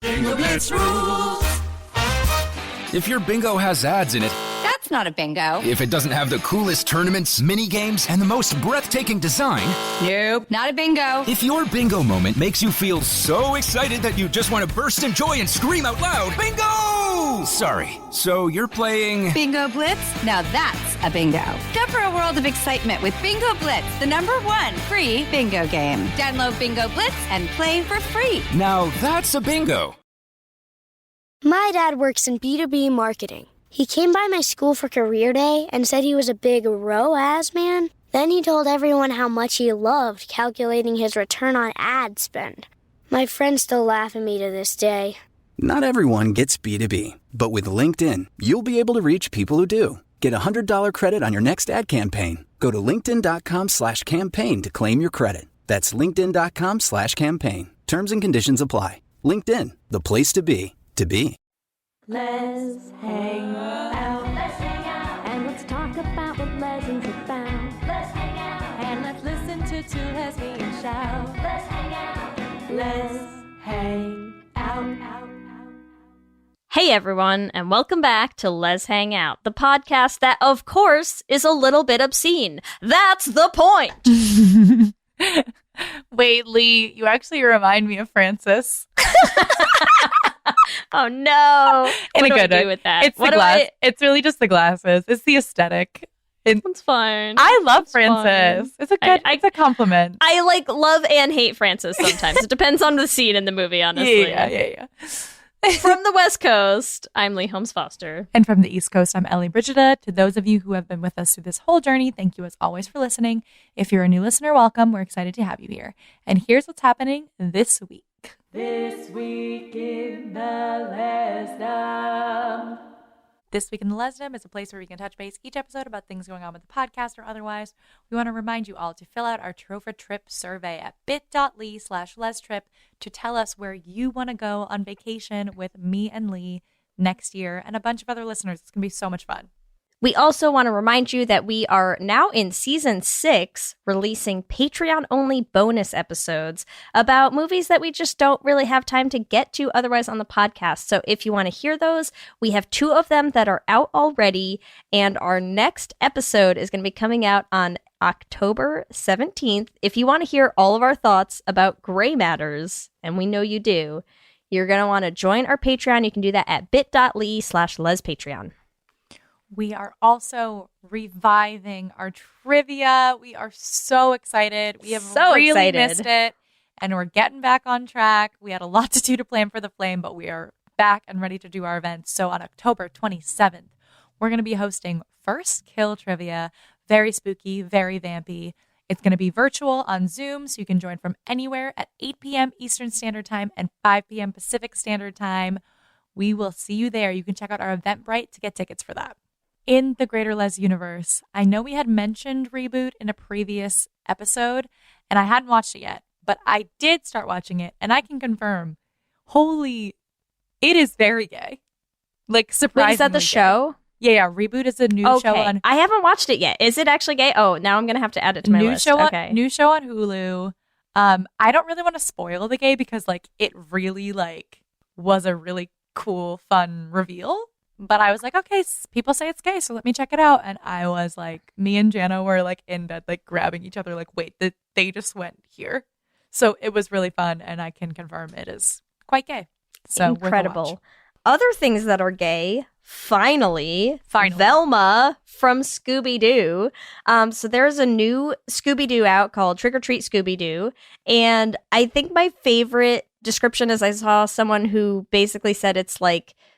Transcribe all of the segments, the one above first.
Bingo Blitz rules. If your bingo has ads in it, That's not a bingo. if it doesn't have the coolest tournaments, mini games, and the most breathtaking design, Nope, not a bingo. if your bingo moment makes you feel so excited that you just want to burst in joy and scream out loud, bingo! Sorry, so you're playing... Bingo Blitz? Now that's a bingo. Go for a world of excitement with Bingo Blitz, the #1 free bingo game. Download Bingo Blitz and play for free. Now that's a bingo. My dad works in B2B marketing. He came by my school for career day and said he was a big ROAS man. Then he told everyone how much he loved calculating his return on ad spend. My friends still laugh at me to this day. Not everyone gets B2B, but with LinkedIn, you'll be able to reach people who do. Get a $100 credit on your next ad campaign. Go to linkedin.com/campaign to claim your credit. That's linkedin.com/campaign. Terms and conditions apply. LinkedIn, the place to be, to be. Let's hang out. Let's hang out. And let's talk about what Legends about. Let's hang out. And let's listen to two lesbians shout. Let's hang out. Let's hang out. Hey everyone, and welcome back to Let's Hang Out, the podcast that, of course, is a little bit obscene. That's the point! Wait, Lee, you actually remind me of Francis. Oh no! In What a do I good do way. with that? It's the glass. It's really just the glasses. It's the aesthetic. It's fine. I love It's Francis. fine. It's a good. It's a compliment. I love and hate Francis sometimes. It depends on the scene in the movie, honestly. Yeah. From the West Coast, I'm Lee Holmes Foster. And from the East Coast, I'm Ellie Brigida. To those of you who have been with us through this whole journey, thank you as always for listening. If you're a new listener, welcome. We're excited to have you here. And here's what's happening this week. This week in the Lesdom. This Week in the Lesdom is a place where we can touch base each episode about things going on with the podcast or otherwise. We want to remind you all to fill out our Tropha Trip survey at bit.ly/lestrip to tell us where you want to go on vacation with me and Lee next year and a bunch of other listeners. It's going to be so much fun. We also want to remind you that we are now in season 6, releasing Patreon-only bonus episodes about movies that we just don't really have time to get to otherwise on the podcast. So if you want to hear those, we have 2 of them that are out already, and our next episode is going to be coming out on October 17th. If you want to hear all of our thoughts about Gray Matters, and we know you do, you're going to want to join our Patreon. You can do that at bit.ly/lespatreon. We are also reviving our trivia. We are so excited. We have really missed it, and we're getting back on track. We had a lot to do to plan for the Flame, but we are back and ready to do our events. So on October 27th, we're going to be hosting First Kill Trivia. Very spooky, very vampy. It's going to be virtual on Zoom, so you can join from anywhere at 8 p.m. Eastern Standard Time and 5 p.m. Pacific Standard Time. We will see you there. You can check out our Eventbrite to get tickets for that. In the Greater Les universe, I know we had mentioned Reboot in a previous episode, and I hadn't watched it yet, but I did start watching it, and I can confirm, it is very gay. Like, surprisingly. Wait, is that the show? Yeah, Reboot is a new show on... I haven't watched it yet. Is it actually gay? Oh, now I'm going to have to add it to my list. New show on Hulu. I don't really want to spoil the gay because, it really, was a really cool, fun reveal. But I was like, okay, people say it's gay, so let me check it out. And I was me and Jana were in bed, grabbing each other, wait, they just went here. So it was really fun, and I can confirm it is quite gay. So incredible. Other things that are gay, finally, Velma from Scooby-Doo. So there's a new Scooby-Doo out called Trick or Treat Scooby-Doo. And I think my favorite description is I saw someone who basically said it's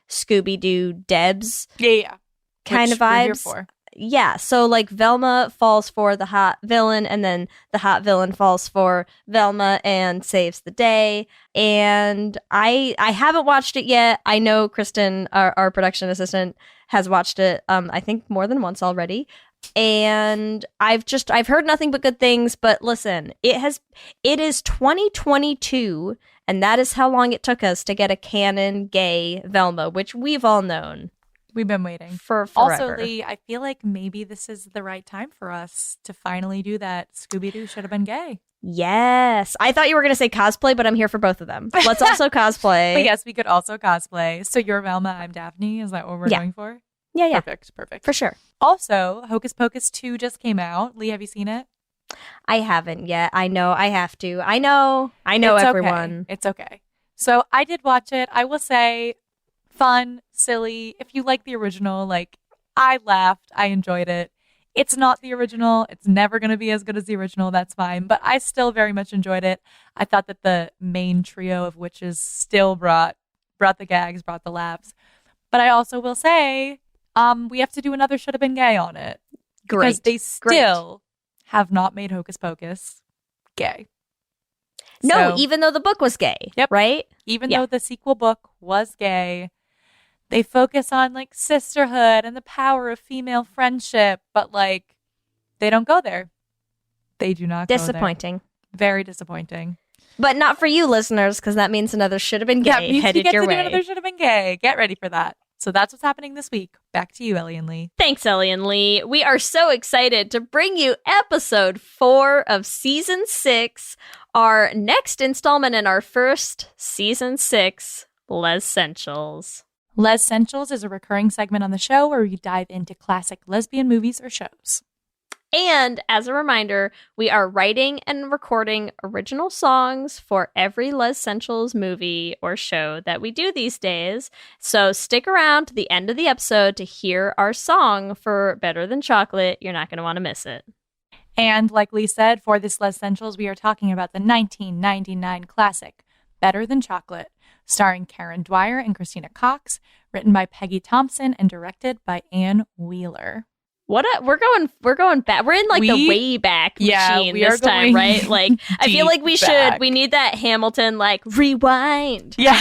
Scooby-Doo Debs. Yeah. Kind of vibes. Yeah, so Velma falls for the hot villain, and then the hot villain falls for Velma and saves the day. And I haven't watched it yet. I know Kristen, our production assistant, has watched it. I think more than once already. And I've heard nothing but good things. But listen, it is 2022, and that is how long it took us to get a canon gay Velma, which we've all known. We've been waiting. For forever. Also, Lee, I feel like maybe this is the right time for us to finally do that Scooby-Doo should have been gay. Yes. I thought you were going to say cosplay, but I'm here for both of them. Let's also cosplay. But yes, we could also cosplay. So you're Velma, I'm Daphne. Is that what we're going for? Yeah. Perfect. For sure. Also, Hocus Pocus 2 just came out. Lee, have you seen it? I haven't yet. I know I have to. I know It's everyone. Okay. It's okay. So I did watch it. I will say fun, silly. If you like the original, like I laughed. I enjoyed it. It's not the original. It's never going to be as good as the original. That's fine. But I still very much enjoyed it. I thought that the main trio of witches still brought the gags, brought the laughs. But I also will say we have to do another Should Have Been Gay on it. Great. Because they still have not made Hocus Pocus gay. No, So, even though the book was gay. Yep. Right? even though the sequel book was gay, they focus on like sisterhood and the power of female friendship, but like they don't go there. They do not go there. Disappointing. Very disappointing. But not for you listeners, because that means another Should Have Been Gay Yeah, headed you get your to way. do another Should Have Been Gay. Get ready for that. So that's what's happening this week. Back to you, Ellie and Lee. Thanks, Ellie and Lee. We are so excited to bring you episode 4 of season 6, our next installment in our first season 6, Lez-ssentials. Lez-ssentials is a recurring segment on the show where we dive into classic lesbian movies or shows. And as a reminder, we are writing and recording original songs for every Lez-ssentials movie or show that we do these days. So stick around to the end of the episode to hear our song for Better Than Chocolate. You're not going to want to miss it. And like Lee said, for this Lez-ssentials, we are talking about the 1999 classic, Better Than Chocolate, starring Karen Dwyer and Christina Cox, written by Peggy Thompson and directed by Ann Wheeler. We're going back. We're in like the way back machine we this are time, going right? Like I feel like we need that Hamilton like rewind. Yeah.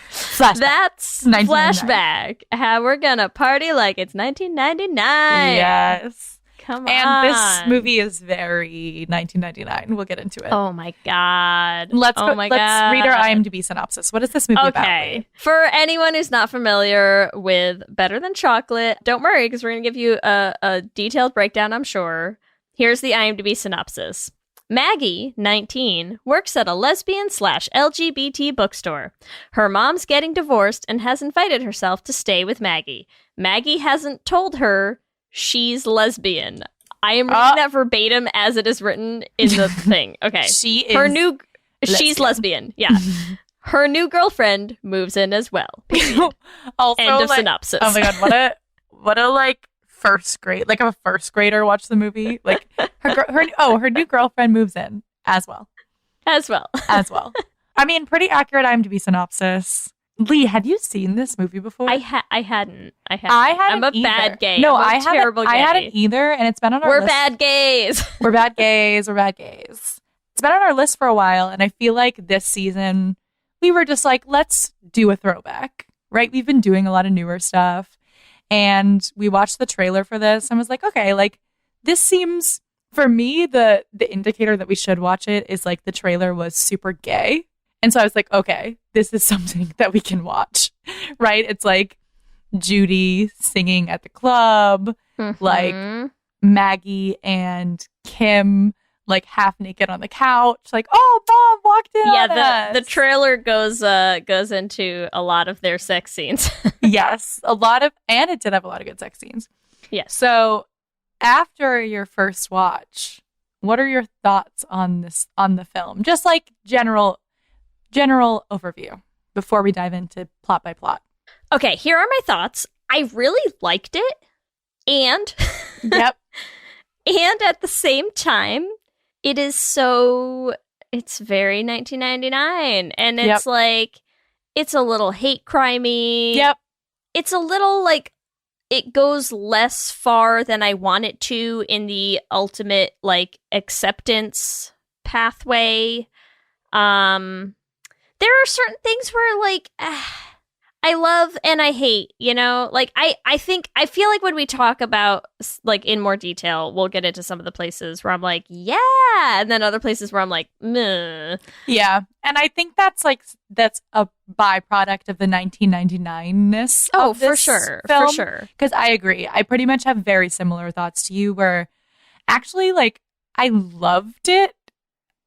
Flashback. That's flashback. How we're gonna party like it's 1999. Yes. Come on. And this movie is very 1999. We'll get into it. Oh my god. Let's read our IMDb synopsis. What is this movie about? Okay. For anyone who's not familiar with Better Than Chocolate, don't worry, because we're going to give you a detailed breakdown, I'm sure. Here's the IMDb synopsis. Maggie, 19, works at a lesbian/LGBT bookstore. Her mom's getting divorced and has invited herself to stay with Maggie. Maggie hasn't told her she's lesbian. I am reading that verbatim as it is written in the thing. Okay. She's lesbian. Yeah. Her new girlfriend moves in as well. Also, end of synopsis. Oh my god, what a like first grade, like a first grader watch the movie. Like her new girlfriend moves in as well. As well. I mean, pretty accurate IMDb synopsis. Lee, had you seen this movie before? I hadn't. I'm a bad gay. No, I'm a terrible gay. I hadn't either, and it's been on our list. We're bad gays. We're bad gays. It's been on our list for a while, and I feel like this season we were just like, let's do a throwback, right? We've been doing a lot of newer stuff, and we watched the trailer for this and was like, okay, like this seems, for me, the indicator that we should watch it is like the trailer was super gay. And so I was like, okay, this is something that we can watch, right? It's like Judy singing at the club, like Maggie and Kim, like half naked on the couch, like, oh, Mom walked in. Yeah, the trailer goes into a lot of their sex scenes. Yes, and it did have a lot of good sex scenes. Yes. So after your first watch, what are your thoughts on the film? Just like general overview before we dive into plot by plot. Okay, here are my thoughts. I really liked it, and yep. And at the same time, it's very 1999, and it's like it's a little hate crimey. Yep. It's a little like it goes less far than I want it to in the ultimate like acceptance pathway. There are certain things where, like, I love and I hate, like I feel like when we talk about like in more detail, we'll get into some of the places where I'm like, yeah, and then other places where I'm like, meh. Yeah. And I think that's a byproduct of the 1999-ness of this for sure. film. For sure. Because I agree. I pretty much have very similar thoughts to you where actually like I loved it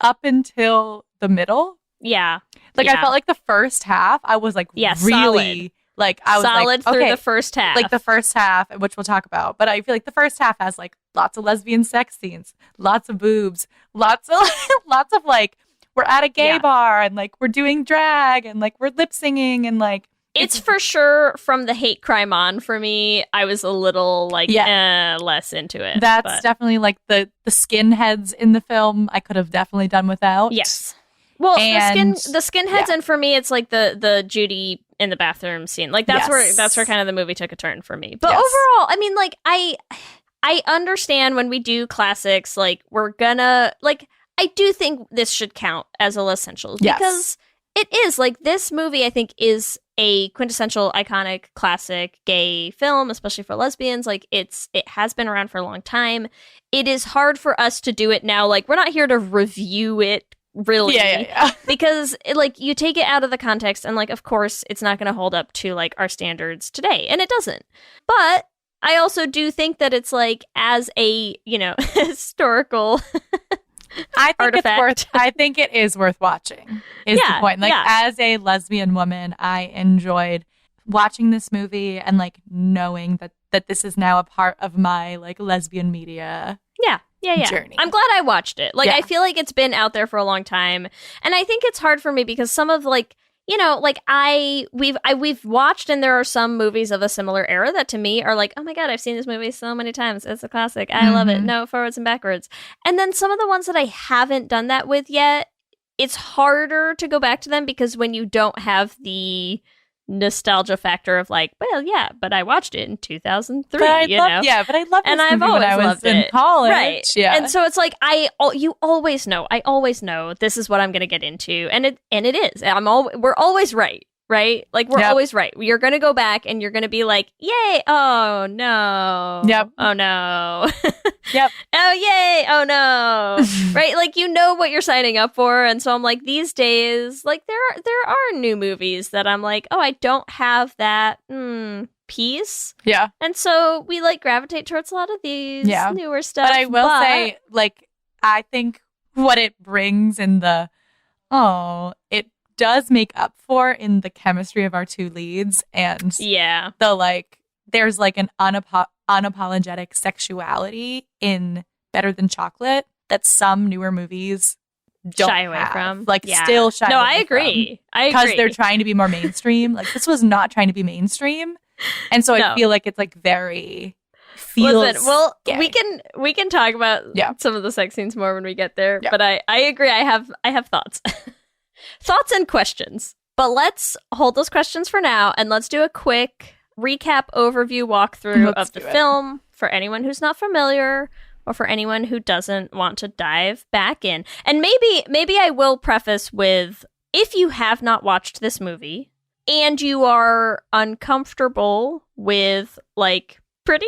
up until the middle. Yeah. Like I felt like the first half I was like really solid. Like I was solid like, through okay, the first half. like the first half, which we'll talk about. But I feel like the first half has like lots of lesbian sex scenes, lots of boobs, lots of like we're at a gay bar and like we're doing drag and like we're lip singing and like it's for sure from the hate crime on for me. I was a little like less into it. That's definitely like the skinheads in the film. I could have definitely done without. Yes. Well, and, the skinheads, and for me, it's like the Judy in the bathroom scene. Like that's where kind of the movie took a turn for me. But overall, I mean, like I understand when we do classics, like we're gonna like. I do think this should count as a Lez-ssentials because it is like this movie. I think is a quintessential, iconic, classic gay film, especially for lesbians. Like it has been around for a long time. It is hard for us to do it now. Like we're not here to review it. Really, because like you take it out of the context and like of course it's not going to hold up to like our standards today, and it doesn't. But I also do think that it's like as a historical I think it is worth watching. Is the point? Like as a lesbian woman, I enjoyed watching this movie and like knowing that this is now a part of my like lesbian media. Journey. I'm glad I watched it. Like I feel like it's been out there for a long time, and I think it's hard for me because some of like like we've watched, and there are some movies of a similar era that to me are like, oh my god, I've seen this movie so many times. It's a classic. I love it. No forwards and backwards. And then some of the ones that I haven't done that with yet, it's harder to go back to them because when you don't have the nostalgia factor of like, well, yeah, but I watched it in 2003, but I loved this and I've movie always when I was loved in it. college, right? Yeah, and so it's like I always know this is what I'm going to get into, and it is. We're always right? Like we're always right. You're going to go back and you're going to be like, yay! Oh no! Yep! Oh no! Yep! Oh yay! Oh no! Right? Like you know what you're signing up for, and so I'm like these days, like there are new movies that I'm like, oh, I don't have that piece. Yeah. And so we like gravitate towards a lot of these newer stuff. But I will say, like, I think what it brings in it does make up for in the chemistry of our two leads, and the like there's like an unapologetic sexuality in Better Than Chocolate that some newer movies don't shy away have. from. Like still shy away I agree. Because they're trying to be more mainstream. Like this was not trying to be mainstream. And so I feel like it's like very feels gay. we can talk about some of the sex scenes more when we get there. But I agree. I have thoughts. Thoughts and questions. But let's hold those questions for now, and let's do a quick recap, overview, walkthrough of the film for anyone who's not familiar or for anyone who doesn't want to dive back in. And maybe I will preface with, if you have not watched this movie and you are uncomfortable with like pretty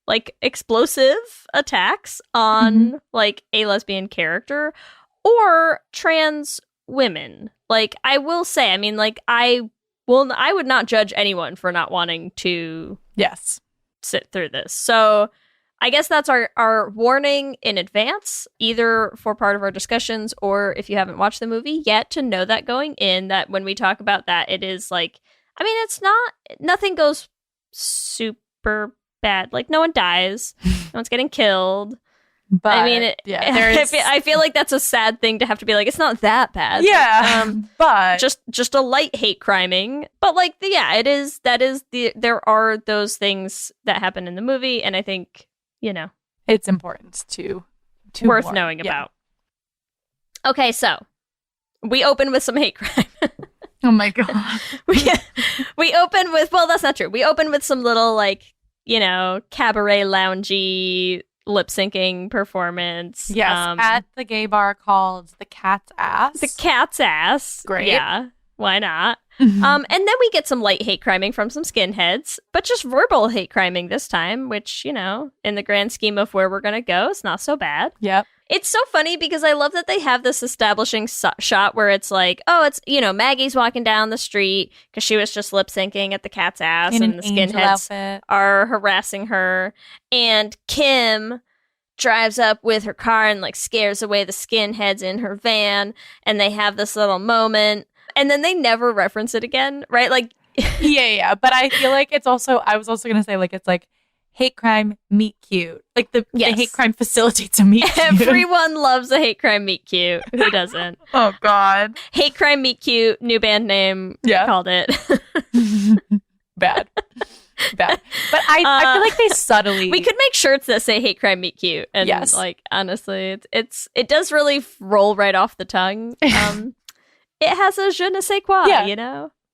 like explosive attacks on like a lesbian character or trans women, like I will say, I mean, like I would not judge anyone for not wanting to sit through this. So I guess that's our warning in advance, either for part of our discussions or if you haven't watched the movie yet, to know that going in, that when we talk about that, it is like, I mean, nothing goes super bad. Like no one dies, no one's getting killed. But I mean, I feel like that's a sad thing to have to be like, it's not that bad. Yeah, but just a light hate criming. But like, it is. There are those things that happen in the movie, and I think it's important to worth knowing about. Okay, so we open with some hate crime. Oh my god. we open with, well, that's not true. We open with some little like cabaret loungy lip syncing performance. Yes, at the gay bar called The Cat's Ass. The Cat's Ass. Great. Yeah, why not? And then we get some light hate criming from some skinheads, but just verbal hate criming this time, which, in the grand scheme of where we're going to go, it's not so bad. Yep. It's so funny because I love that they have this establishing shot where it's like, it's, Maggie's walking down the street because she was just lip syncing at the cat's ass in and the skinheads outfit. Are harassing her. And Kim drives up with her car and like scares away the skinheads in her van. And they have this little moment. And then they never reference it again, right? Like, yeah. But I feel like I was also going to say, like, it's like, hate crime, meet cute. Like the hate crime facilitates a meet cute. Everyone loves a hate crime meet cute. Who doesn't? Oh, God. Hate crime meet cute, new band name, called it. Bad. But I feel like they subtly... We could make shirts that say hate crime meet cute. And like, honestly, it does really roll right off the tongue. It has a je ne sais quoi,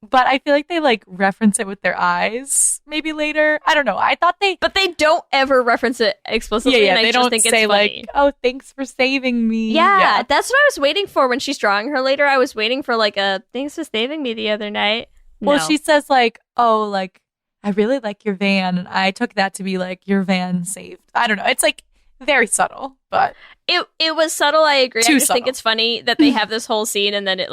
But I feel like they like reference it with their eyes maybe later. I don't know. I thought but they don't ever reference it explicitly. Yeah, and they I just don't think say it's funny. like, "Oh, thanks for saving me." Yeah, that's what I was waiting for when she's drawing her later. I was waiting for like a "thanks for saving me" the other night. Well, she says like, "Oh, like I really like your van," and I took that to be like your van saved. I don't know. It's like very subtle, but it was subtle. I agree. Too I just subtle. think it's funny that they have this whole scene and then it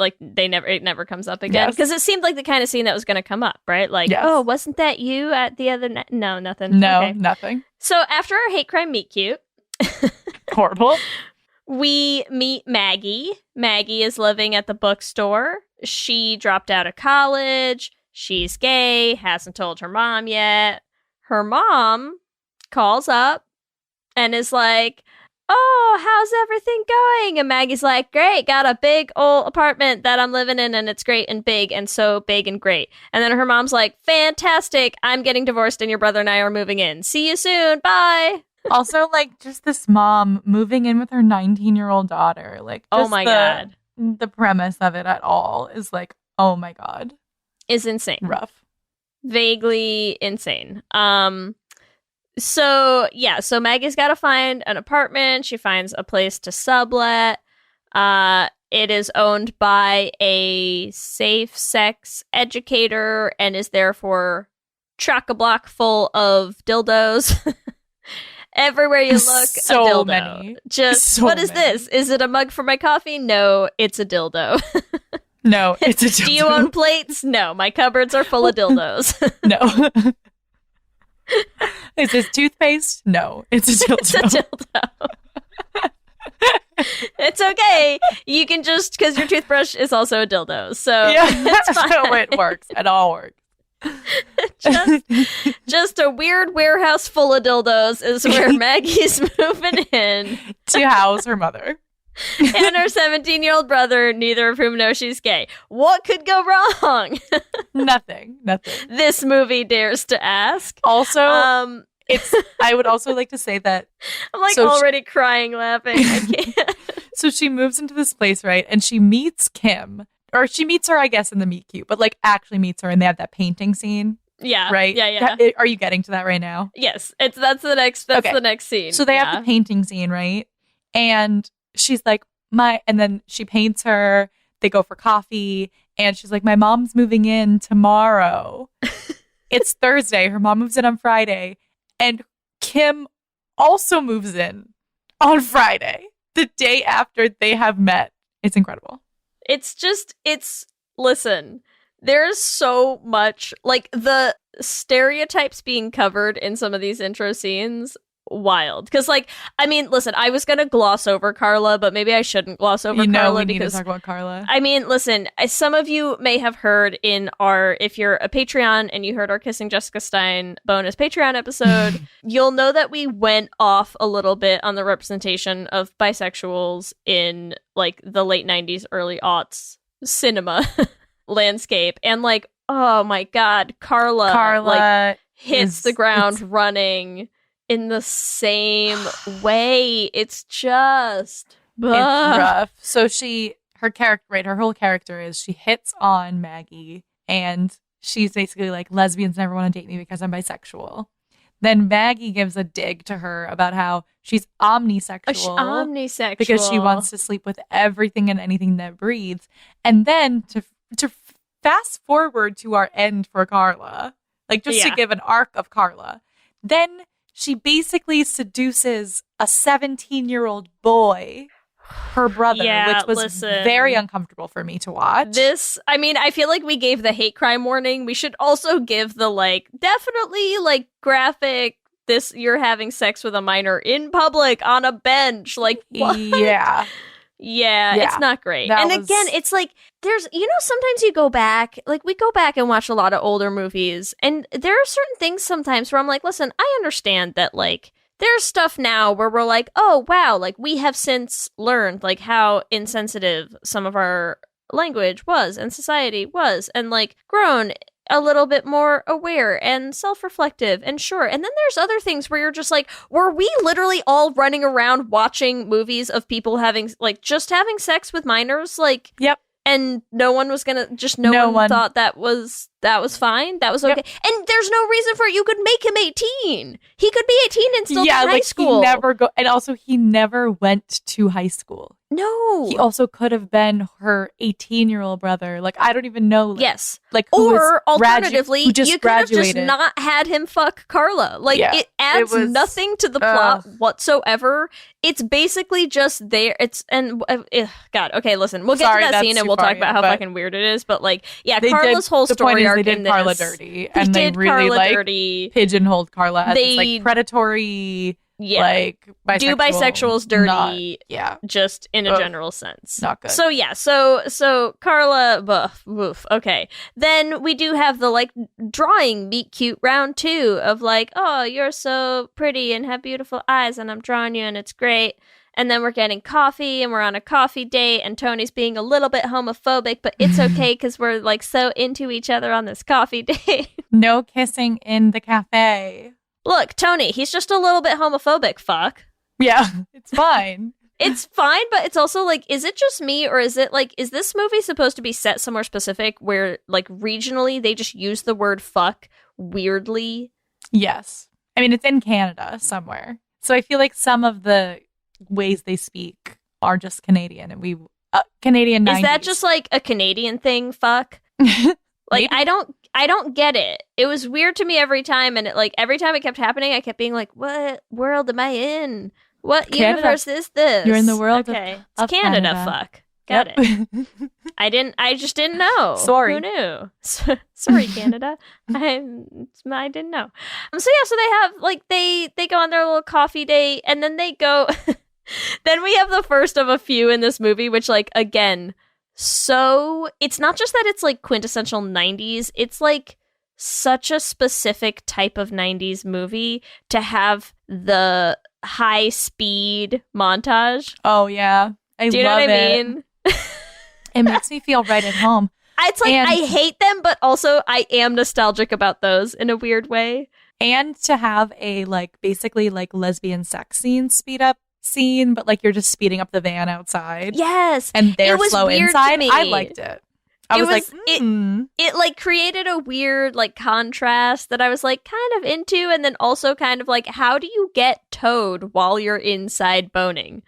never comes up again because it seemed like the kind of scene that was going to come up, right? Like, oh, wasn't that you at the other night? No, nothing. No, okay. Nothing. So after our hate crime meet cute, horrible, we meet Maggie. Maggie is living at the bookstore. She dropped out of college. She's gay. Hasn't told her mom yet. Her mom calls up and is like, "Oh, how's everything going?" And Maggie's like, "Great, got a big old apartment that I'm living in and it's great and big and so big and great." And then her mom's like, "Fantastic, I'm getting divorced and your brother and I are moving in. See you soon, bye." Also, like, just this mom moving in with her 19-year-old daughter. Like, oh my God. The premise of it at all is like, oh my God. Is insane. Rough. Vaguely insane. So Maggie's got to find an apartment. She finds a place to sublet. It is owned by a safe sex educator and is therefore chock-a-block full of dildos. Everywhere you look, so a dildo. Many. Just, so what is many. this? Is it a mug for my coffee? No, it's a dildo. No, it's a dildo. Do you own plates? No, my cupboards are full of dildos. No. Is this toothpaste? No, it's a dildo. It's a dildo. It's okay. You can just, because your toothbrush is also a dildo. So it's fine. So it works. It all works. just a weird warehouse full of dildos is where Maggie's moving in to house her mother and her 17-year-old brother, neither of whom know she's gay. What could go wrong? Nothing. This movie dares to ask. Also, I would also like to say that I'm like already crying laughing. I can't. So she moves into this place, right? And she meets Kim. Or she meets her, I guess, in the meet cute, but like actually meets her, and they have that painting scene. Yeah. Right? Yeah. Are you getting to that right now? Yes. That's the next scene. So they have the painting scene, right? And she's like, and then she paints her, they go for coffee, and she's like, "My mom's moving in tomorrow." It's Thursday. Her mom moves in on Friday. And Kim also moves in on Friday, the day after they have met. It's incredible. Listen, there's so much, like, the stereotypes being covered in some of these intro scenes, wild. Because, like, I mean, listen, I was going to gloss over Carla, but maybe I shouldn't gloss over Carla. We need to talk about Carla. I mean, listen, some of you may have heard if you're a Patreon and you heard our Kissing Jessica Stein bonus Patreon episode, you'll know that we went off a little bit on the representation of bisexuals in, like, the late 90s, early aughts cinema landscape. And, like, oh my God, Carla like, hits the ground running in the same way. It's just... It's rough. So her character, right, her whole character is she hits on Maggie, and she's basically like, lesbians never want to date me because I'm bisexual. Then Maggie gives a dig to her about how she's omnisexual. Because she wants to sleep with everything and anything that breathes. And then to fast forward to our end for Carla, like just to give an arc of Carla. Then she basically seduces a 17-year-old boy, her brother, which was very uncomfortable for me to watch. I feel like we gave the hate crime warning. We should also give the, like, definitely, like, graphic, you're having sex with a minor in public on a bench. Like, what? Yeah, it's not great. Again, it's like, there's, sometimes you go back, like, we go back and watch a lot of older movies, and there are certain things sometimes where I'm like, listen, I understand that, like, there's stuff now where we're like, oh, wow, like, we have since learned, like, how insensitive some of our language was and society was, and, like, grown a little bit more aware and self-reflective and sure. And then there's other things where you're just like, were we literally all running around watching movies of people having, like, just having sex with minors? Like, yep. And no one was gonna, just no one thought that was fine. That was okay. Yep. And there's no reason for it. You could make him 18. He could be 18 and still in high school. And also he never went to high school. No. He also could have been her 18-year-old brother. Like, I don't even know. Yes. Like, or alternatively, you could have just not had him fuck Carla. Like, it adds nothing to the plot whatsoever. It's basically just there. God, okay, listen. We'll get to that scene and we'll talk about how fucking weird it is. But, like, Carla's whole story arc in this. Carla dirty. And they really, like, pigeonholed Carla as this, like, predatory... like bisexual, do bisexuals dirty, just in a general sense. Not good. So Carla, woof. Okay, then we do have the, like, drawing meet cute round 2 of, like, oh, you're so pretty and have beautiful eyes, and I'm drawing you, and it's great. And then we're getting coffee, and we're on a coffee date, and Tony's being a little bit homophobic, but it's okay because we're, like, so into each other on this coffee date. No kissing in the cafe. Look, Tony, he's just a little bit homophobic, fuck. Yeah, it's fine. It's fine, but it's also, like, is it just me, or is it, like, is this movie supposed to be set somewhere specific where, like, regionally they just use the word fuck weirdly? Yes. I mean, it's in Canada somewhere. So I feel like some of the ways they speak are just Canadian, and Canadian 90s. Is that just, like, a Canadian thing, fuck? Like, I don't get it. It was weird to me every time, and every time it kept happening, I kept being like, what world am I in? What universe is this? You're in the world of Canada. Canada. Fuck. Got it. I just didn't know. Sorry. Who knew? Sorry, Canada. I didn't know. So they have, like, they go on their little coffee date, and then they go... Then we have the first of a few in this movie, which, like, again... So it's not just that it's, like, quintessential 90s, it's, like, such a specific type of 90s movie to have the high speed montage. Oh yeah. Do you know what I mean? It makes me feel right at home. It's like, I hate them, but also I am nostalgic about those in a weird way. And to have a, like, basically, like, lesbian sex speed up scene, but, like, you're just speeding up the van outside. Yes. And they're slow inside. I liked it. I was like, it, like, created a weird, like, contrast that I was, like, kind of into, and then also kind of like, how do you get towed while you're inside boning?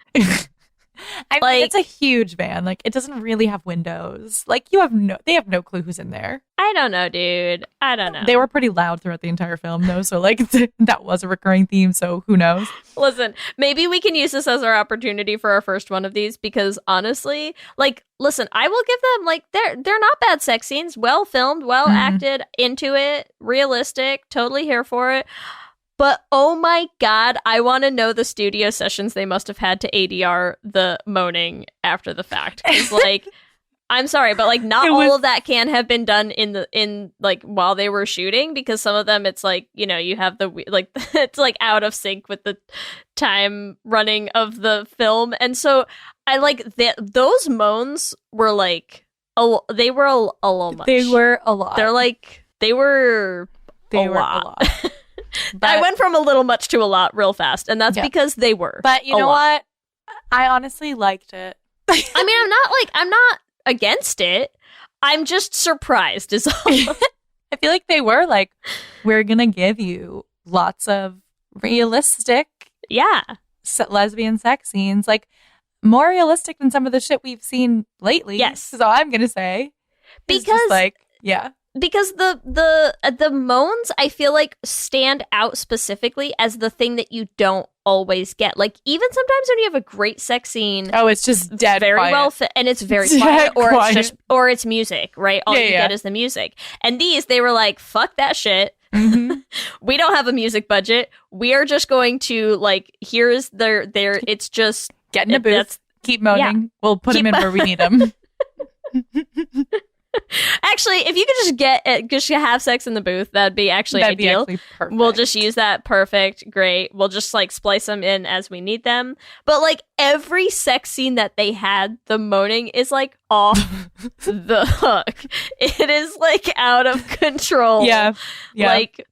I mean, it's a huge van. Like, it doesn't really have windows. Like, they have no clue who's in there. I don't know, dude. I don't know. They were pretty loud throughout the entire film, though. So, like, that was a recurring theme. So who knows? Listen, maybe we can use this as our opportunity for our first one of these, because honestly, like, listen, I will give them, like, they're not bad sex scenes. Well filmed, well acted, into it, realistic, totally here for it. But oh my God, I want to know the studio sessions they must have had to ADR the moaning after the fact. Because, like, I'm sorry, but, like, not all of that can have been done in like while they were shooting, because some of them it's like, you know, you have the, like, it's, like, out of sync with the time running of the film, and so I like that those moans were like they were a little much. They were a lot. They were a lot. But I went from a little much to a lot real fast, and that's because they were. But you know what? I honestly liked it. I mean, I'm not against it. I'm just surprised is all. I feel like they were like, we're going to give you lots of realistic lesbian sex scenes, like more realistic than some of the shit we've seen lately. Yes. So I'm going to say. Because like, yeah. Because the moans, I feel like, stand out specifically as the thing that you don't always get. Like, even sometimes when you have a great sex scene, it's just dead very quiet. well fit, and it's very Dead quiet, or it's music, right? All you yeah. get is the music. And they were like, fuck that shit. Mm-hmm. We don't have a music budget. We are just going to, like, here's their it's just get in a booth, keep moaning. Yeah. We'll put them in where we need them. Actually, if you could just have sex in the booth, that'd be ideal. Perfect. We'll just use that. Perfect. Great. We'll just like splice them in as we need them. But like every sex scene that they had, the moaning is like off the hook. It is like out of control. Yeah. Like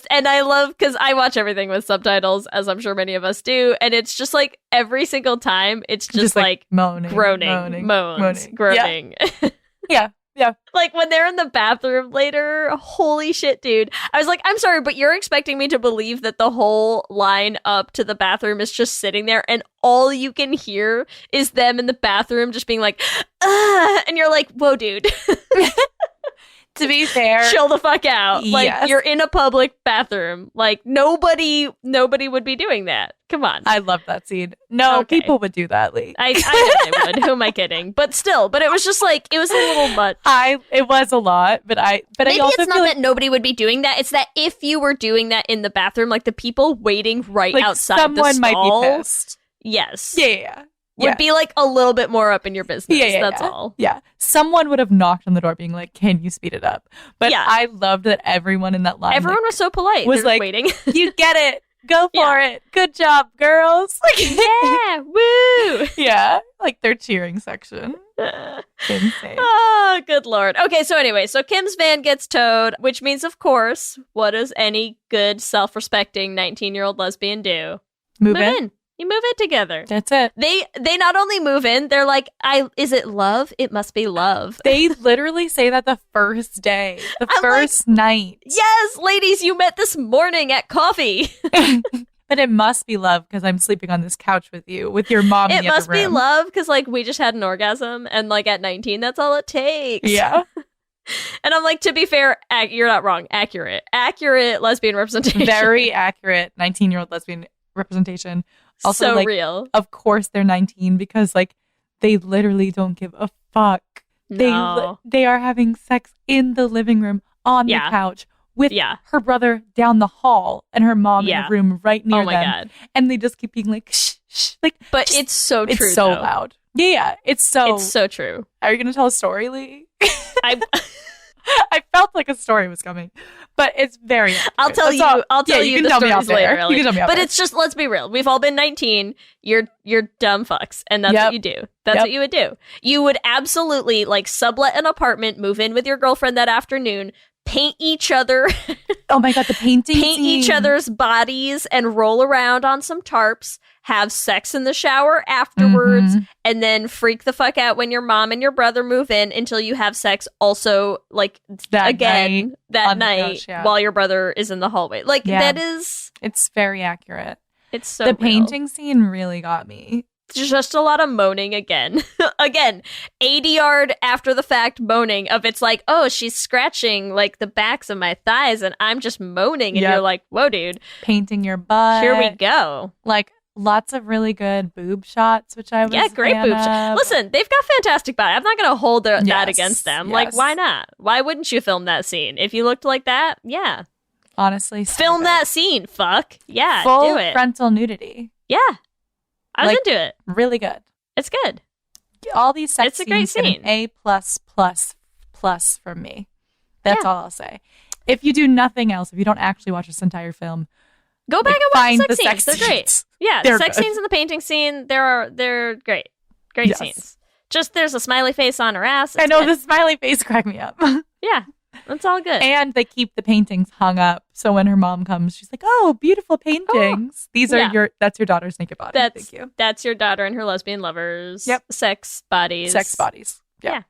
and I love, because I watch everything with subtitles, as I'm sure many of us do. And it's just like every single time, it's just like moaning, groaning, moans, groaning. Yeah. Yeah. Like when they're in the bathroom later, holy shit, dude. I was like, I'm sorry, but you're expecting me to believe that the whole line up to the bathroom is just sitting there and all you can hear is them in the bathroom just being like, and you're like, whoa, dude. To be fair, chill the fuck out. Like, yes. You're in a public bathroom. Like, nobody would be doing that. Come on. I love that scene. No, okay. People would do that, Lee. I know they would. Who am I kidding? But still, it was just like, it was a little much. It was a lot, but maybe I also it's not that nobody would be doing that. It's that if you were doing that in the bathroom, like the people waiting right outside the stall, someone might be pissed. Yes. Yeah. Would be like a little bit more up in your business. That's all. Yeah. Someone would have knocked on the door being like, can you speed it up? But I loved that everyone in that line. Everyone was so polite. Was like, waiting. You get it. Go for it. Good job, girls. Like, yeah. Woo. Yeah. Like their cheering section. Insane. Oh, good Lord. Okay. So anyway, Kim's van gets towed, which means, of course, what does any good self-respecting 19-year-old lesbian do? Move in. You move in together. That's it. They not only move in, they're like, is it love? It must be love. They literally say that the first day, the first night. Yes, ladies, you met this morning at coffee. But it must be love because I'm sleeping on this couch with you, with your mom in the other room. It must be love because, like, we just had an orgasm and, like, at 19, that's all it takes. Yeah. And I'm like, to be fair, you're not wrong. Accurate lesbian representation. Very accurate 19-year-old lesbian representation. Also, so like, real. Of course they're 19 because, like, they literally don't give a fuck. No. They are having sex in the living room on the couch with her brother down the hall and her mom in a room right near them. Oh my God. And they just keep being like, shh, shh. Like, but it's so true. It's so loud. Yeah, it's so true. Are you going to tell a story, Lee? I felt like a story was coming, but it's very accurate. I'll tell you the stories later. You can tell me out but there. It's just, let's be real. We've all been 19. You're dumb fucks, and that's what you do. That's what you would do. You would absolutely, like, sublet an apartment, move in with your girlfriend that afternoon, paint each other. Oh my God, the painting paint scene. Each other's bodies and roll around on some tarps, have sex in the shower afterwards, and then freak the fuck out when your mom and your brother move in until you have sex also, like, that night while your brother is in the hallway. Like, that is... It's very accurate. It's so The real. painting scene really got me. Just a lot of moaning again. 80-yard after the fact moaning of, it's like, oh, she's scratching like the backs of my thighs and I'm just moaning. And you're like, whoa, dude. Painting your butt. Here we go. Like, lots of really good boob shots, which I was great boob shots. Listen, they've got fantastic body. I'm not going to hold that against them. Yes. Like, why not? Why wouldn't you film that scene? If you looked like that, yeah. Honestly. Film that scene, fuck. Yeah, full do it. frontal nudity. Yeah. I was into it. Really good. It's good. All these sex it's a great scenes scene. Get an A++ from me. That's all I'll say. If you do nothing else, if you don't actually watch this entire film, go back and watch the sex scenes. They're great. Scenes. Yeah, they're the sex good. scenes and the painting scene, they're great. Great scenes. Just there's a smiley face on her ass. I know, the smiley face cracked me up. Yeah, that's all good. And they keep the paintings hung up, so when her mom comes, she's like, "Oh, beautiful paintings. These are that's your daughter's naked body." Thank you. That's your daughter and her lesbian lovers. Yep. Sex bodies. Sex bodies. Yeah.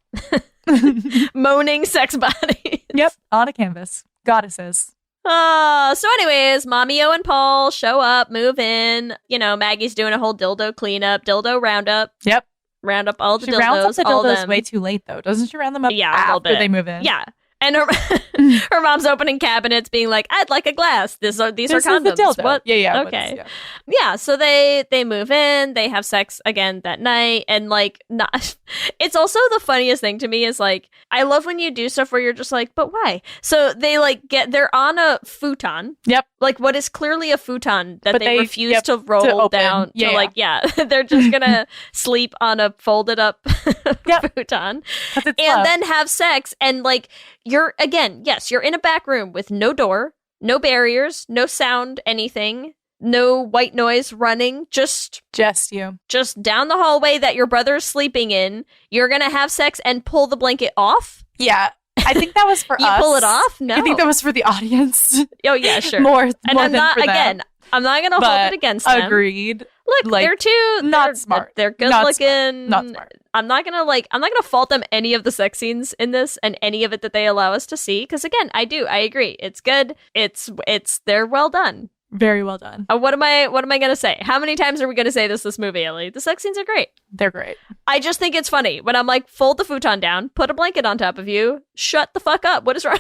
Moaning sex bodies. Yep. On a canvas. Goddesses. So anyways, Mommy-O and Paul show up, move in. You know, Maggie's doing a whole dildo cleanup, dildo roundup. Yep. round up all the dildos. She rounds up the all dildos them. way too late, though. Doesn't she round them up a little after bit. they move in? Yeah. And her mom's opening cabinets being like, I'd like a glass. These are condoms. Is the dildo. What? Yeah. Okay. Yeah, so they move in, they have sex again that night, and like not it's also the funniest thing to me is like I love when you do stuff where you're just like, but why? So they like they're on a futon. Yep. Like what is clearly a futon that But they refuse to to roll open. down. Yeah. They're just gonna sleep on a folded up futon. And then have sex, and like you're in a back room with no door, no barriers, no sound, anything, no white noise running, just you. Just down the hallway that your brother's sleeping in. You're gonna have sex and pull the blanket off? Yeah. I think that was for you us. Pull it off? No. I think that was for the audience. Oh yeah, sure. more and more I'm than not for them. again. I'm not gonna hold it against them. Agreed. Look, Like, they're smart. They're good Not looking. smart. Not smart. I'm not gonna fault them any of the sex scenes in this and any of it that they allow us to see. Because again, I agree. It's good. They're well done. Very well done. What am I gonna say? How many times are we gonna say this movie, Ellie? The sex scenes are great. They're great. I just think it's funny when I'm like, fold the futon down, put a blanket on top of you, shut the fuck up. What is wrong?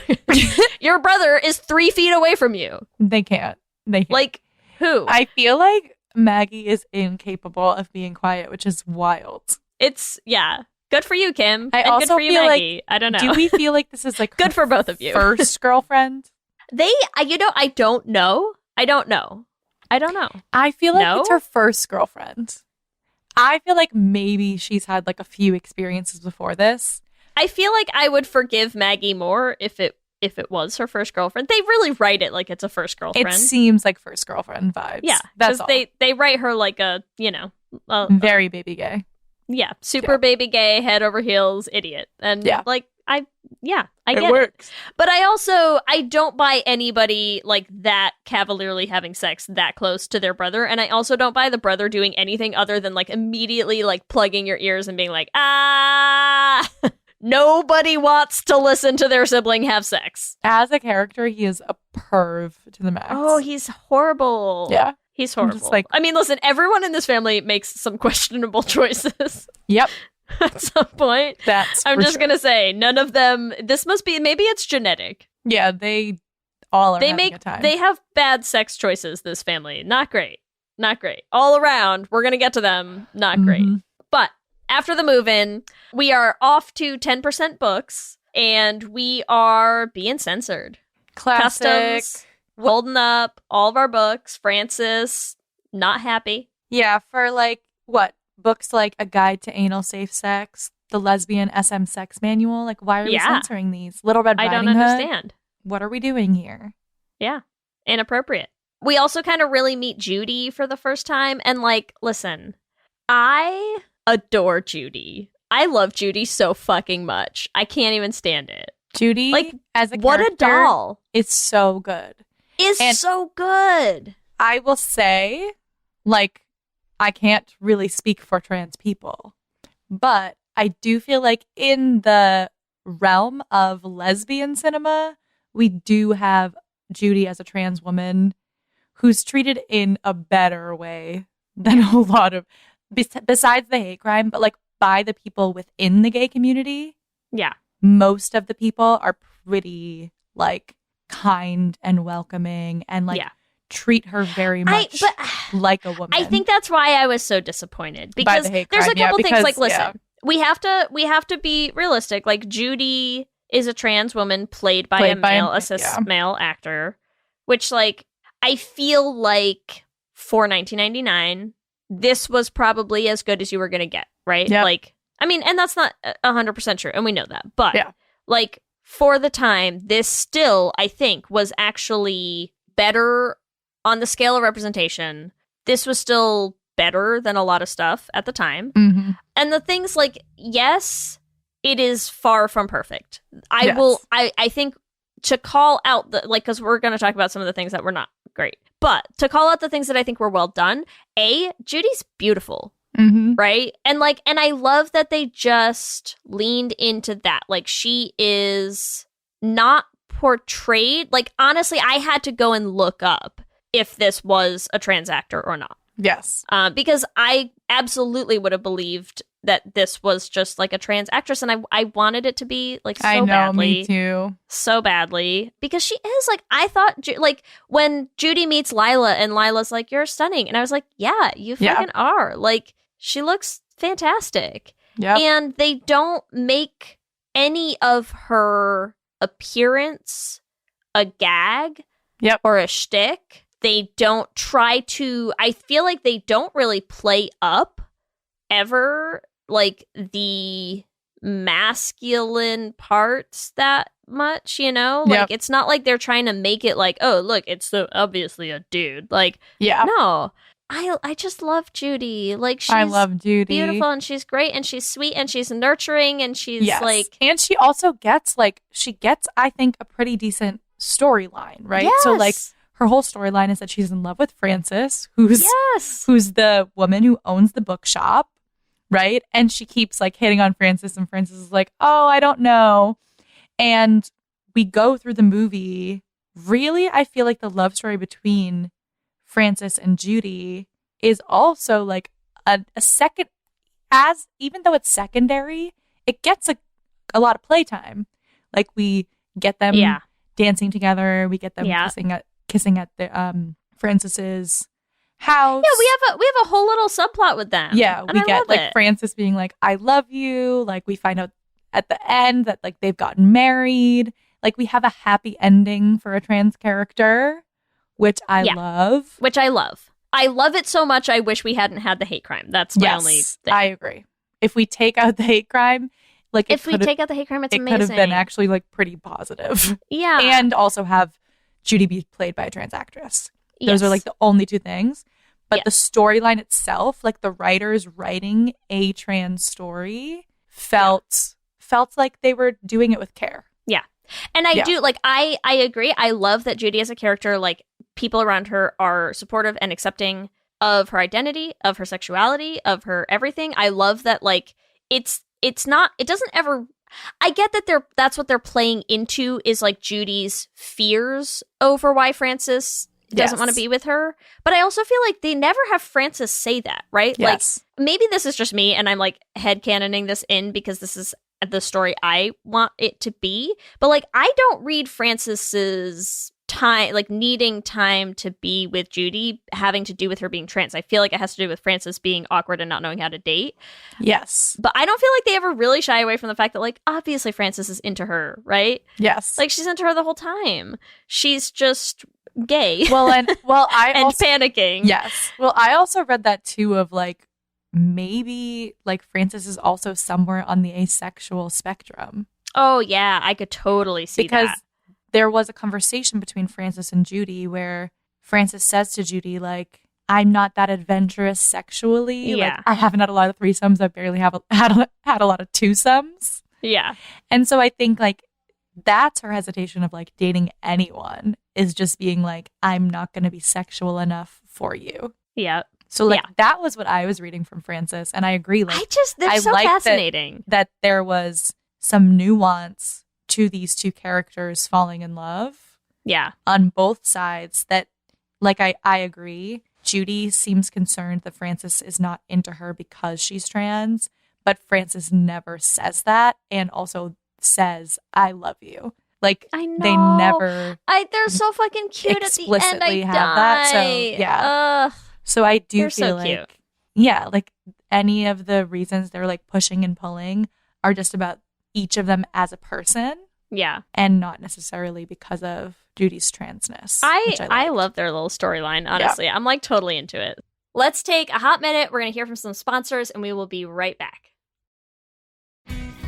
Your brother is 3 feet away from you. They can't. Like, who? I feel like Maggie is incapable of being quiet, which is wild. Good for you, Kim. I and also good for you, feel Maggie. like, I don't know. Do we feel like this is like good for both of you? First girlfriend? I don't know. I don't know. I feel like it's her first girlfriend. I feel like maybe she's had like a few experiences before this. I feel like I would forgive Maggie more if it was her first girlfriend. They really write it like it's a first girlfriend. It seems like first girlfriend vibes. Yeah, that's all. They write her like a very baby gay. Yeah, super baby gay, head over heels idiot, and I get it. Works. But I don't buy anybody like that cavalierly having sex that close to their brother, and I also don't buy the brother doing anything other than like immediately like plugging your ears and being like, nobody wants to listen to their sibling have sex. As a character, he is a perv to the max. Oh, he's horrible. Yeah. He's horrible. I mean, listen, everyone in this family makes some questionable choices. Yep. At some point. I'm just going to say, none of them, this must be, maybe it's genetic. Yeah, they all are having a time. They have bad sex choices, this family. Not great. All around, we're going to get to them. Not great. But after the move-in, we are off to 10% books, and we are being censored. Classic. Customs, holding up all of our books. Francis, not happy. Yeah, for like, what? Books like A Guide to Anal Safe Sex, the Lesbian SM Sex Manual. Like, why are we censoring these? Little Red Riding Hood? I don't understand. What are we doing here? Yeah, inappropriate. We also kind of really meet Judy for the first time. And like, listen, I adore Judy. I love Judy so fucking much. I can't even stand it. Judy, like, as a what a doll. It's so good. So good. I will say, like, I can't really speak for trans people, but I do feel like in the realm of lesbian cinema, we do have Judy as a trans woman who's treated in a better way than a lot of, besides the hate crime, but like by the people within the gay community. Yeah. Most of the people are pretty like kind and welcoming and like treat her very much like a woman. I think that's why I was so disappointed, because there's a couple things like, listen, we have to be realistic. Like, Judy is a trans woman played by a male actor, which like I feel like for 1999, this was probably as good as you were going to get, right? Yep. Like, I mean, and that's not 100% true, and we know that, but like for the time, this still, I think, was actually better on the scale of representation. This was still better than a lot of stuff at the time. Mm-hmm. And the things like, yes, it is far from perfect. I think to call out the, like, because we're going to talk about some of the things that were not great, but to call out the things that I think were well done, Judy's beautiful. Mm-hmm. Right? And like, and I love that they just leaned into that. Like, she is not portrayed, like, honestly, I had to go and look up if this was a trans actor or not. Yes. Because I absolutely would have believed that this was just like a trans actress, and I wanted it to be like so I know, badly. me too. So badly. Because she is like, I thought, like, when Judy meets Lila and Lila's like, you're stunning. And I was like, yeah, you fucking are. Like, she looks fantastic. Yep. And they don't make any of her appearance a gag or a shtick. They don't try to, I feel like they don't really play up ever like the masculine parts that much, you know? Like, it's not like they're trying to make it like, oh, look, it's obviously a dude. Like, no. I just love Judy. Like, I love Judy. Beautiful, and she's great, and she's sweet, and she's nurturing, and she's like... And she also gets, I think, a pretty decent storyline, right? Yes. So, like, her whole storyline is that she's in love with Frances, who's the woman who owns the bookshop, right? And she keeps, like, hitting on Frances, and Frances is like, oh, I don't know. And we go through the movie. Really, I feel like the love story between Frances and Judy is also like a second, even though it's secondary, it gets a lot of playtime. Like, we get them dancing together, we get them kissing at the Frances's house. Yeah, we have a whole little subplot with them. Yeah, we get like Frances being like, I love you. Like, we find out at the end that like they've gotten married. Like, we have a happy ending for a trans character. Which I love. Which I love. I love it so much, I wish we hadn't had the hate crime. That's my only thing. I agree. If we take out the hate crime, like... If we take out the hate crime, it's amazing. It could have been actually, like, pretty positive. Yeah. And also have Judy be played by a trans actress. Those are, like, the only two things. But the storyline itself, like, the writers writing a trans story felt like they were doing it with care. Yeah. And I do, like, I agree. I love that Judy as a character, like, people around her are supportive and accepting of her identity, of her sexuality, of her everything. I love that, like, it's not, it doesn't ever, I get that that's what they're playing into is, like, Judy's fears over why Frances doesn't want to be with her. But I also feel like they never have Frances say that, right? Yes. Like, maybe this is just me and I'm, like, headcanoning this in because this is the story I want it to be. But, like, I don't read Frances's time, like, needing time to be with Judy having to do with her being trans. I feel like it has to do with Frances being awkward and not knowing how to date. Yes. But I don't feel like they ever really shy away from the fact that, like, obviously Frances is into her, right? Yes. Like, she's into her the whole time. She's just gay. I and also, panicking. Yes. Well, I also read that too of, like, maybe, like, Frances is also somewhere on the asexual spectrum. Oh, yeah. I could totally see that. Because there was a conversation between Frances and Judy where Frances says to Judy, like, I'm not that adventurous sexually. Yeah. Like, I haven't had a lot of threesomes. I barely had a lot of twosomes. Yeah. And so I think, like, that's her hesitation of, like, dating anyone is just being like, I'm not going to be sexual enough for you. Yeah. So, like, that was what I was reading from Frances. And I agree. Like, they're so fascinating. That there was some nuance to these two characters falling in love. Yeah. On both sides that, like, I agree. Judy seems concerned that Frances is not into her because she's trans, but Frances never says that and also says, I love you. Like, I know. They never they're so fucking cute explicitly at the end. have that. So, yeah. So I do feel like, cute. Yeah, like, any of the reasons they're, like, pushing and pulling are just about each of them as a person. Yeah. And not necessarily because of Judy's transness. I love their little storyline, honestly. Yeah. I'm, like, totally into it. Let's take a hot minute. We're going to hear from some sponsors, and we will be right back.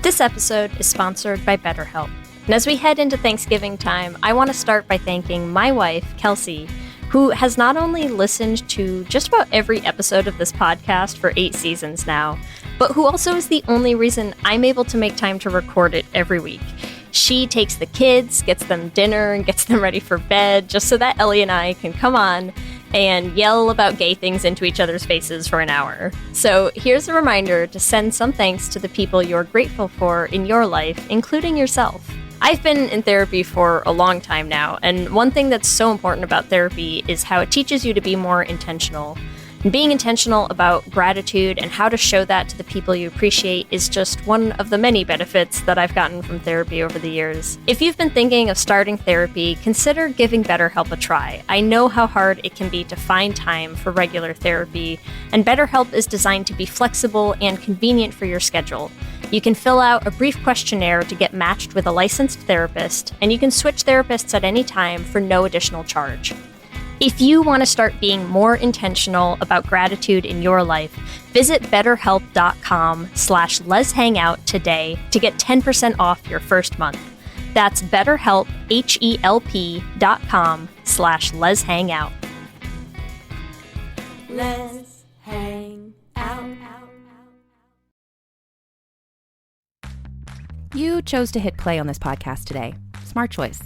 This episode is sponsored by BetterHelp. And as we head into Thanksgiving time, I want to start by thanking my wife, Kelsey, who has not only listened to just about every episode of this podcast for 8 seasons now, but who also is the only reason I'm able to make time to record it every week. She takes the kids, gets them dinner, and gets them ready for bed, just so that Ellie and I can come on and yell about gay things into each other's faces for an hour. So here's a reminder to send some thanks to the people you're grateful for in your life, including yourself. I've been in therapy for a long time now, and one thing that's so important about therapy is how it teaches you to be more intentional. And being intentional about gratitude and how to show that to the people you appreciate is just one of the many benefits that I've gotten from therapy over the years. If you've been thinking of starting therapy, consider giving BetterHelp a try. I know how hard it can be to find time for regular therapy, and BetterHelp is designed to be flexible and convenient for your schedule. You can fill out a brief questionnaire to get matched with a licensed therapist, and you can switch therapists at any time for no additional charge. If you want to start being more intentional about gratitude in your life, visit betterhelp.com/lezhangout today to get 10% off your first month. That's BetterHelp, HELP.com/lezhangout. Let's hang out. You chose to hit play on this podcast today. Smart choice.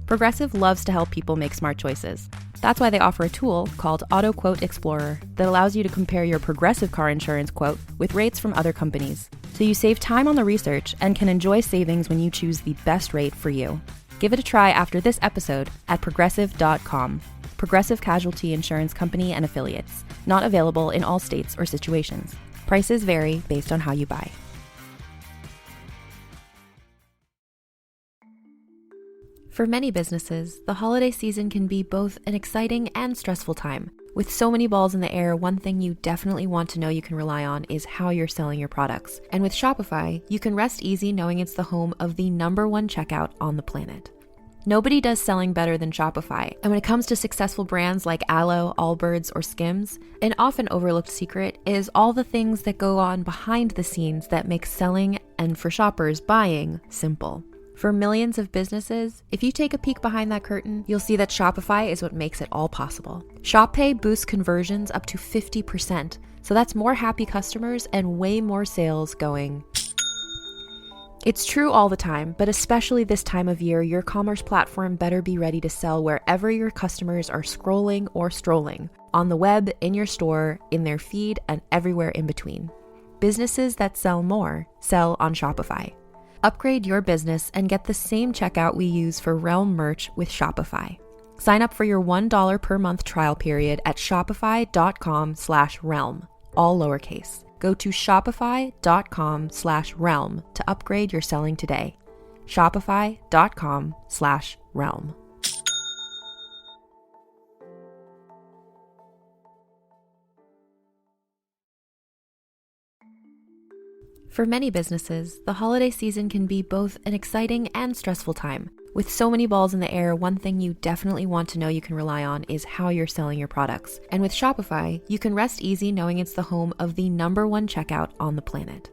Progressive loves to help people make smart choices. That's why they offer a tool called Auto Quote Explorer that allows you to compare your Progressive car insurance quote with rates from other companies. So you save time on the research and can enjoy savings when you choose the best rate for you. Give it a try after this episode at progressive.com. Progressive Casualty Insurance Company and Affiliates. Not available in all states or situations. Prices vary based on how you buy. For many businesses, the holiday season can be both an exciting and stressful time. With so many balls in the air, one thing you definitely want to know you can rely on is how you're selling your products. And with Shopify, you can rest easy knowing it's the home of the #1 checkout on the planet. Nobody does selling better than Shopify. And when it comes to successful brands like Aloe, Allbirds, or Skims, an often overlooked secret is all the things that go on behind the scenes that make selling and, for shoppers, buying simple. For millions of businesses, if you take a peek behind that curtain, you'll see that Shopify is what makes it all possible. Shop Pay boosts conversions up to 50%, so that's more happy customers and way more sales going. It's true all the time, but especially this time of year, your commerce platform better be ready to sell wherever your customers are scrolling or strolling, on the web, in your store, in their feed, and everywhere in between. Businesses that sell more sell on Shopify. Upgrade your business and get the same checkout we use for Realm merch with Shopify. Sign up for your $1 per month trial period at shopify.com/realm, all lowercase. Go to shopify.com/realm to upgrade your selling today. Shopify.com/realm. For many businesses, the holiday season can be both an exciting and stressful time. With so many balls in the air, one thing you definitely want to know you can rely on is how you're selling your products. And with Shopify, you can rest easy knowing it's the home of the #1 checkout on the planet.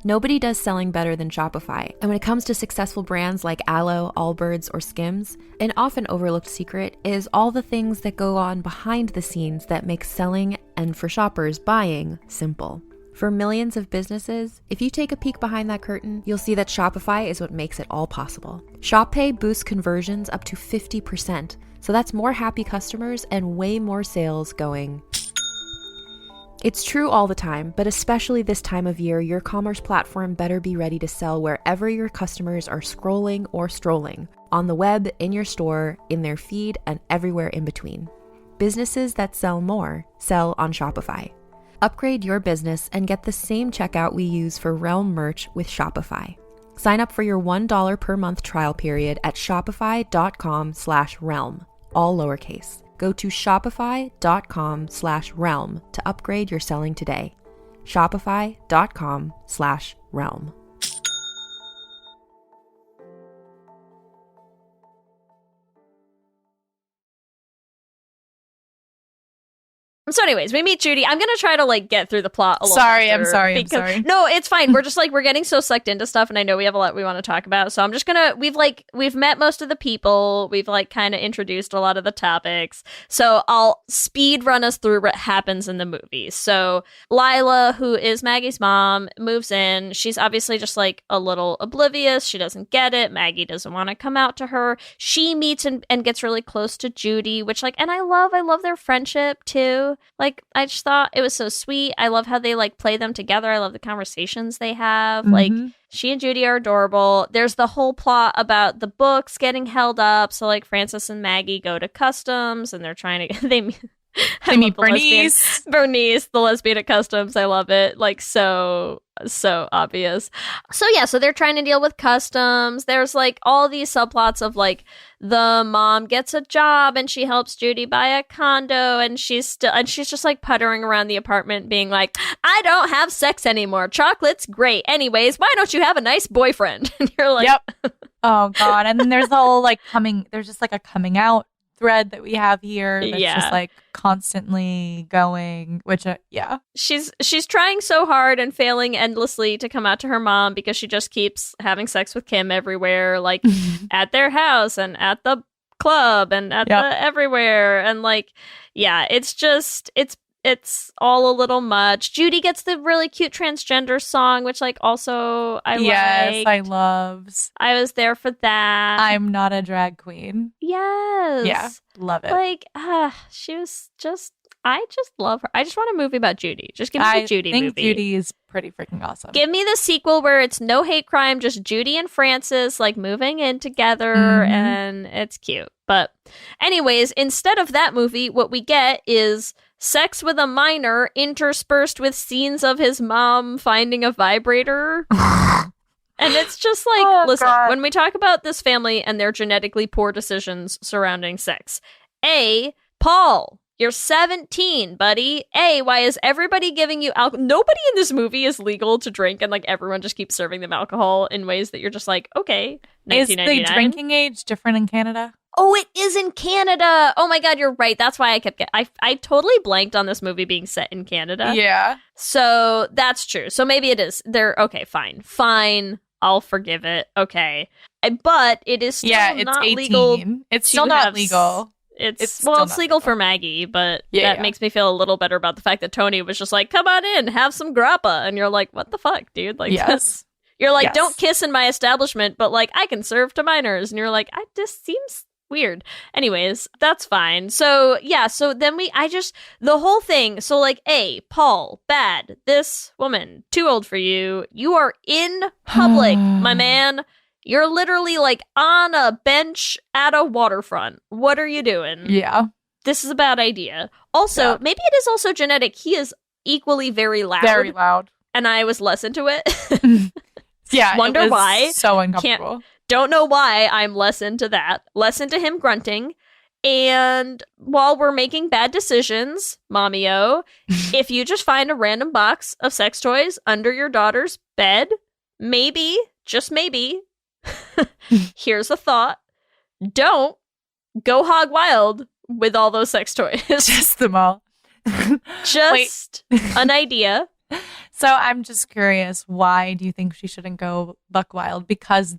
Nobody does selling better than Shopify. And when it comes to successful brands like Aloe, Allbirds, or Skims, an often overlooked secret is all the things that go on behind the scenes that make selling and, for shoppers, buying simple. For millions of businesses, if you take a peek behind that curtain, you'll see that Shopify is what makes it all possible. Shop Pay boosts conversions up to 50%, so that's more happy customers and way more sales going. It's true all the time, but especially this time of year, your commerce platform better be ready to sell wherever your customers are scrolling or strolling, on the web, in your store, in their feed, and everywhere in between. Businesses that sell more sell on Shopify. Upgrade your business and get the same checkout we use for Realm merch with Shopify. Sign up for your $1 per month trial period at shopify.com/realm, all lowercase. Go to shopify.com/realm to upgrade your selling today. Shopify.com/realm. So anyways, we meet Judy. I'm going to try to get through the plot a little Sorry, faster I'm sorry. No, it's fine. We're just we're getting so sucked into stuff, and I know we have a lot we want to talk about. So I'm just going to, we've met most of the people. We've kind of introduced a lot of the topics. So I'll speed run us through what happens in the movie. So Lila, who is Maggie's mom, moves in. She's obviously just a little oblivious. She doesn't get it. Maggie doesn't want to come out to her. She meets and gets really close to Judy, which and I love their friendship too. I just thought it was so sweet. I love how they play them together. I love the conversations they have. Mm-hmm. She and Judy are adorable. There's the whole plot about the books getting held up. So Frances and Maggie go to customs and they're trying to I mean, Bernice, the lesbian at customs. I love it. Like, so obvious. So they're trying to deal with customs. There's like all these subplots of like the mom gets a job and she helps Judy buy a condo, and she's just like puttering around the apartment being like, I don't have sex anymore. Chocolate's great. Anyways, why don't you have a nice boyfriend? And you're like, yep. Oh God. And then there's the whole like there's just like a coming out thread that we have here that's just like constantly going, which she's trying so hard and failing endlessly to come out to her mom because she just keeps having sex with Kim everywhere, like at their house and at the club and at the everywhere, and like it's all a little much. Judy gets the really cute transgender song, which like also I loves. I was there for that. I'm not a drag queen. Yes. Yeah. Love it. Like, she was just, I just love her. I just want a movie about Judy. Just give me the Judy movie. I think Judy is pretty freaking awesome. Give me the sequel where it's no hate crime, just Judy and Francis like moving in together, and it's cute. But anyways, instead of that movie, what we get is sex with a minor interspersed with scenes of his mom finding a vibrator. And it's just like, listen, when we talk about this family and their genetically poor decisions surrounding sex, Paul, you're 17, buddy. Why is everybody giving you alcohol? Nobody in this movie is legal to drink, and like everyone just keeps serving them alcohol in ways that you're just like, okay, 1999. Is the drinking age different in Canada? Oh, it is in Canada. Oh my God, you're right. That's why I totally blanked on this movie being set in Canada. Yeah. So that's true. So maybe it is. Okay, fine. I'll forgive it. Okay. But it is still it's not 18. legal. It's still not legal. It's legal for Maggie, but that makes me feel a little better about the fact that Tony was just like, come on in, have some grappa. And you're like, what the fuck, dude? Like, you're like, don't kiss in my establishment, but like, I can serve to minors. And you're like, this seems weird. Anyways, that's fine. So then the whole thing. So like, Paul, bad. This woman, too old for you. You are in public, my man. You're literally like on a bench at a waterfront. What are you doing? Yeah. This is a bad idea. Also, maybe it is also genetic. He is equally very loud. Very loud. And I was less into it. Wonder it was why. So uncomfortable. Don't know why I'm less into that. Less into him grunting. And while we're making bad decisions, Mommy-o, if you just find a random box of sex toys under your daughter's bed, maybe, just maybe, here's a thought. Don't go hog wild with all those sex toys. Just them all. Just an idea. So I'm just curious, why do you think she shouldn't go buck wild? Because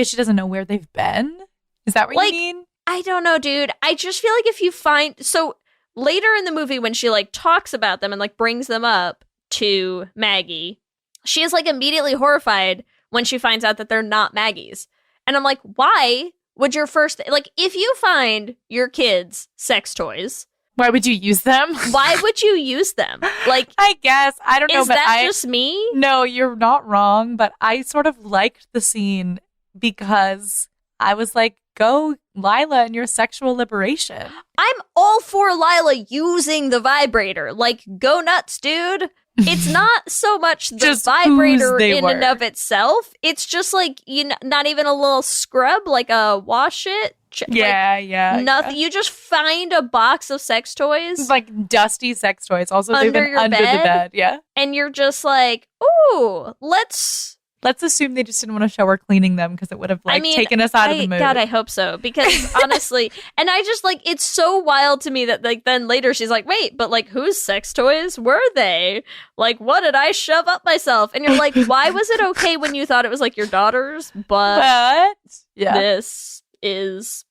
she doesn't know where they've been? Is that what you mean? I don't know, dude. I just feel like if you find... So later in the movie when she like talks about them and like brings them up to Maggie, she is like immediately horrified when she finds out that they're not Maggie's. And I'm like, why would your first... Like, if you find your kids' sex toys... Why would you use them? Why would you use them? Like, I guess. I don't know, is that just me? No, you're not wrong, but I sort of liked the scene because I was like, go Lila and your sexual liberation. I'm all for Lila using the vibrator. Like, go nuts, dude. It's not so much the vibrator in and of itself. It's just like, not even a little scrub, like a wash it. Nothing. You just find a box of sex toys. Like dusty sex toys. Also, they've been under the bed. Yeah. And you're just like, ooh, let's assume they just didn't want to show her cleaning them because it would have taken us out of the mood. God, I hope so. Because honestly, and I just like, it's so wild to me that like then later she's like, wait, but like whose sex toys were they? Like, what did I shove up myself? And you're like, why was it okay when you thought it was like your daughter's? But this is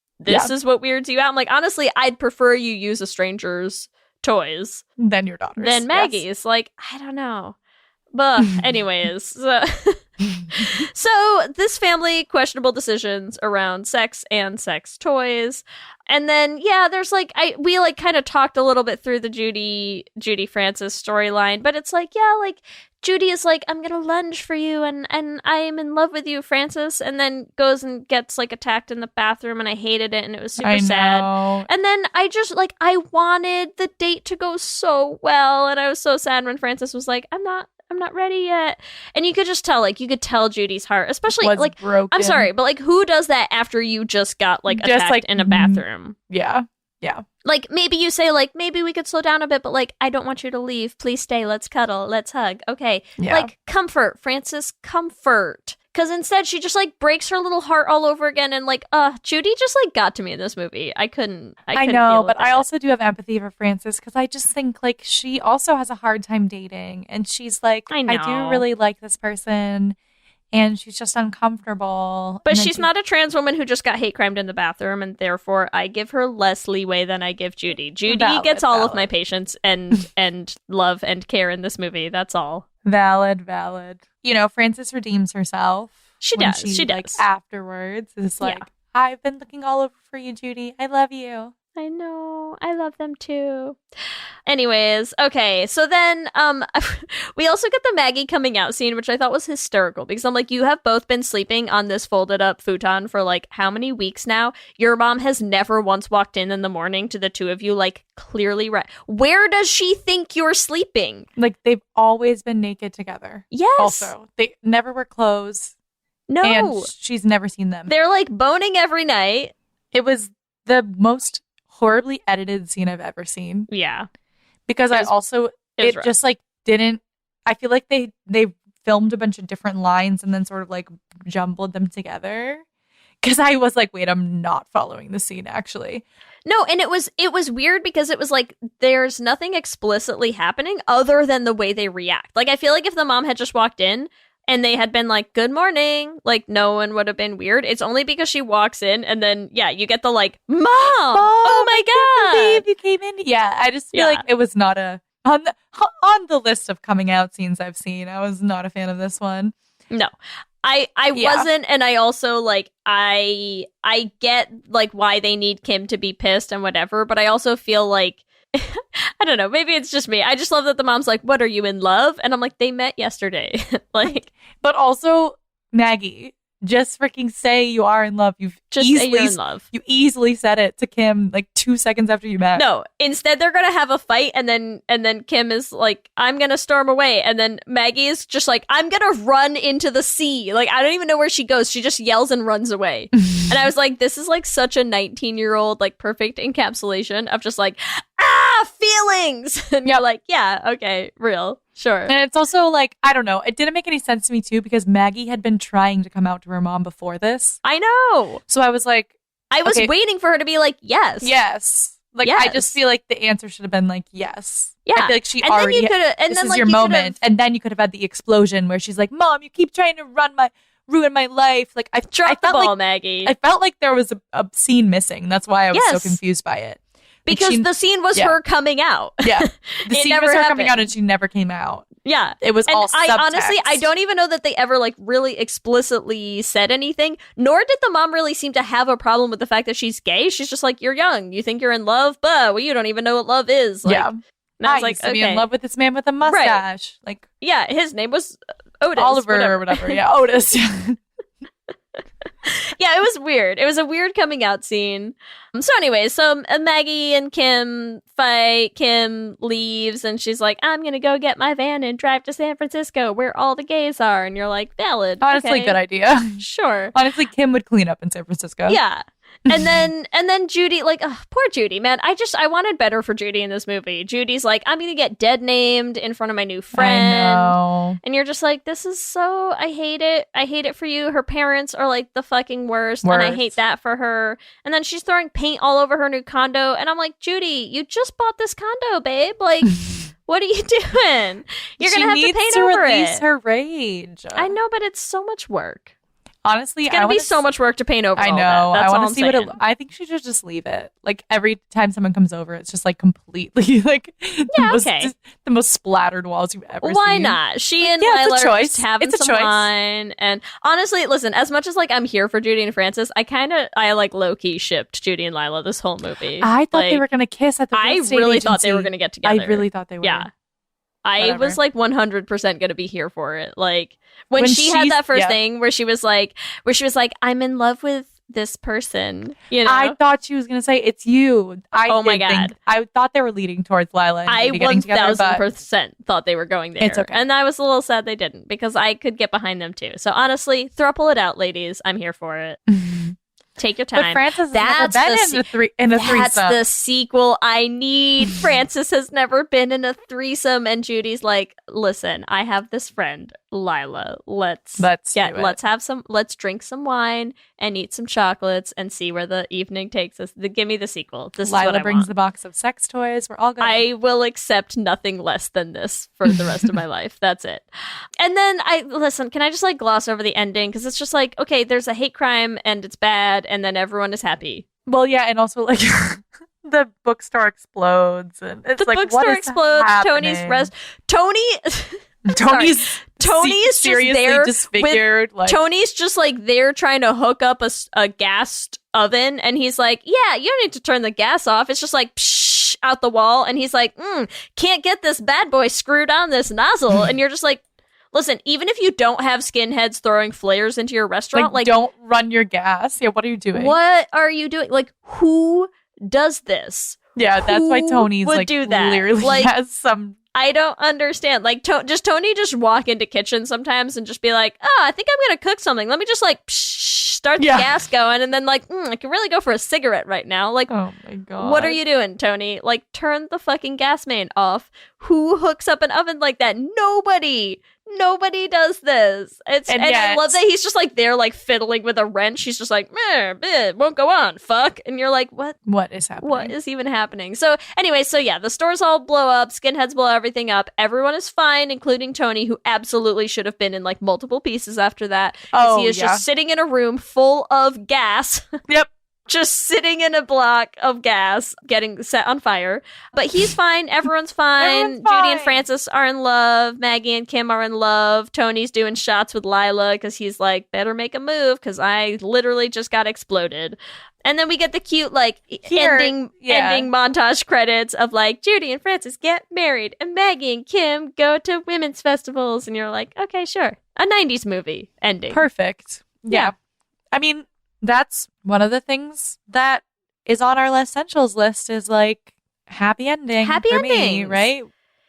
what weirds you out. I'm like, honestly, I'd prefer you use a stranger's toys than your daughter's. Than Maggie's. Like, I don't know. But anyways, So this family, questionable decisions around sex and sex toys. And then, yeah, there's like, we like kind of talked a little bit through the Judy Francis storyline, but it's like, yeah, like Judy is like, I'm going to lunge for you and I am in love with you, Francis. And then goes and gets like attacked in the bathroom and I hated it and it was super sad. And then I just like, I wanted the date to go so well. And I was so sad when Francis was like, I'm not ready yet. And you could just tell, like, you could tell Judy's heart, especially was like, broken. I'm sorry, but like, who does that after you just got like attacked like, in a bathroom? Yeah. Yeah. Like, maybe you say, like, maybe we could slow down a bit, but like, I don't want you to leave. Please stay. Let's cuddle. Let's hug. Okay. Yeah. Like, comfort, Francis, comfort. Because instead she just like breaks her little heart all over again. And like, Judy just like got to me in this movie. I couldn't I know, but I also do have empathy for Francis because I just think like she also has a hard time dating. And she's like, I do really like this person. And she's just uncomfortable. But she's not a trans woman who just got hate crimed in the bathroom. And therefore I give her less leeway than I give Judy. Judy gets all of my patience and love and care in this movie. That's all. Valid. You know, Frances redeems herself. She does. She like, afterwards is like, I've been looking all over for you, Judy. I love you. I know. I love them too. Anyways, okay. So then we also get the Maggie coming out scene, which I thought was hysterical because I'm like, you have both been sleeping on this folded up futon for like how many weeks now? Your mom has never once walked in the morning to the two of you, like clearly where does she think you're sleeping? Like they've always been naked together. Yes. Also, they never wear clothes. No. And she's never seen them. They're like boning every night. It was the most horribly edited scene I've ever seen. Yeah. Because it just like didn't, I feel like they filmed a bunch of different lines and then sort of like jumbled them together. Because I was like, wait, I'm not following the scene actually. No, and it was weird because it was like there's nothing explicitly happening other than the way they react. Like I feel like if the mom had just walked in and they had been like, good morning, like no one would have been weird. It's only because she walks in and then, yeah, you get the like, Mom, oh my God. I can't believe you came in. Yeah, I just feel like it was not on the list of coming out scenes I've seen. I was not a fan of this one. No, I wasn't. And I also like, I get like why they need Kim to be pissed and whatever. But I also feel like, I don't know, maybe it's just me. I just love that the mom's like, what, are you in love? And I'm like, they met yesterday. Like, but also Maggie, just freaking say you are in love. You've just say you're in love. You easily said it to Kim like 2 seconds after you met. No, instead they're gonna have a fight, and then Kim is like, I'm gonna storm away, and then Maggie is just like, I'm gonna run into the sea. Like I don't even know where she goes. She just yells and runs away. And I was like, this is like such a 19-year-old like perfect encapsulation of just like feelings. And you're like, yeah, okay, real. Sure. And it's also like, I don't know, it didn't make any sense to me too because Maggie had been trying to come out to her mom before this. I know. So I was like, I was waiting for her to be like, yes. Yes. Like, yes. I just feel like the answer should have been like, yes. Yeah. I feel like she already, this is your moment. And then you could have had the explosion where she's like, Mom, you keep trying to ruin my life. Like, I felt the ball, like, Maggie. I felt like there was a scene missing. That's why I was so confused by it. Because the scene was her coming out. Yeah. The scene was her coming out and she never came out. Yeah. It was all subtext. Honestly, I don't even know that they ever like really explicitly said anything, nor did the mom really seem to have a problem with the fact that she's gay. She's just like, you're young. You think you're in love? But well, you don't even know what love is. Like, yeah. And I was like, to be in love with this man with a mustache. Right. Like, yeah, his name was Otis. Oliver or whatever. Yeah, Otis. Yeah, it was weird. It was a weird coming out scene. So anyways, Maggie and Kim fight. Kim leaves and she's like, I'm going to go get my van and drive to San Francisco where all the gays are. And you're like, valid. Honestly, okay. Good idea. Sure. Honestly, Kim would clean up in San Francisco. Yeah. And then Judy, like, poor Judy, man. I wanted better for Judy in this movie. Judy's like, I'm going to get dead named in front of my new friend. I know. And you're just like, this is so, I hate it. I hate it for you. Her parents are like the fucking worst. And I hate that for her. And then she's throwing paint all over her new condo. And I'm like, Judy, you just bought this condo, babe. Like, what are you doing? You're going to have to paint over it. She needs to release her rage. I know, but it's so much work. Honestly, it's gonna be so much work to paint over. I know. All that. That's I want all to see I'm what saying. I think she should just leave it. Like every time someone comes over, it's just like completely like the most splattered walls you've ever seen. Why not? She and Lila are just having some wine. And honestly, listen, as much as like I'm here for Judy and Francis, I like low key shipped Judy and Lila this whole movie. I thought like, they were gonna kiss at the real estate really agency. thought they were gonna get together. I really thought they were. Yeah. I was like 100% gonna be here for it. Like when she had that first thing where she was like, I'm in love with this person. You know, I thought she was gonna say it's you. Oh my God. I thought they were leading towards Lila. And I 1000% thought they were going there. It's okay. And I was a little sad they didn't because I could get behind them too. So honestly, throuple it out, ladies. I'm here for it. Take your time. But Francis has never been in a threesome. That's the sequel I need. Francis has never been in a threesome, and Judy's like, "Listen, I have this friend, Lila. Let's drink some wine and eat some chocolates and see where the evening takes us. Give me the sequel. This Lila is what I brings want. the box of sex toys. We're all good. I will accept nothing less than this for the rest of my life. That's it. And then can I just like gloss over the ending? Because it's just like, okay, there's a hate crime and it's bad, and then everyone is happy. Well, yeah, and also like the bookstore explodes, and it's the like bookstore what is explodes. happening? Tony's seriously there disfigured. Tony's just like there trying to hook up a gas oven, and he's like, "Yeah, you don't need to turn the gas off. It's just like psh, out the wall." And he's like, "Can't get this bad boy screwed on this nozzle." And you're just like, listen, even if you don't have skinheads throwing flares into your restaurant, like don't run your gas. Yeah, what are you doing? What are you doing? Like, who does this? Yeah, that's why Tony's would like do that? clearly Like, has some. I don't understand. Like, Tony just walk into kitchen sometimes and just be like, "Oh, I think I'm gonna cook something. Let me just like start the gas going, and then like I can really go for a cigarette right now." Like, oh my God, what are you doing, Tony? Like, turn the fucking gas main off. Who hooks up an oven like that? Nobody does this. And I love that he's just like there, like fiddling with a wrench. He's just like, it won't go on. Fuck. And you're like, what? What is happening? What is even happening? So anyway, the stores all blow up. Skinheads blow everything up. Everyone is fine, including Tony, who absolutely should have been in like multiple pieces after that. He is just sitting in a room full of gas. Yep. Just sitting in a block of gas, getting set on fire. But he's fine. Everyone's fine. Judy and Francis are in love. Maggie and Kim are in love. Tony's doing shots with Lila because he's like, better make a move because I literally just got exploded. And then we get the cute like ending montage credits of like Judy and Francis get married and Maggie and Kim go to women's festivals. And you're like, okay, sure. A 90s movie ending. Perfect. Yeah. I mean, that's one of the things that is on our Lez-ssentials list is like happy ending. Happy ending, me, right?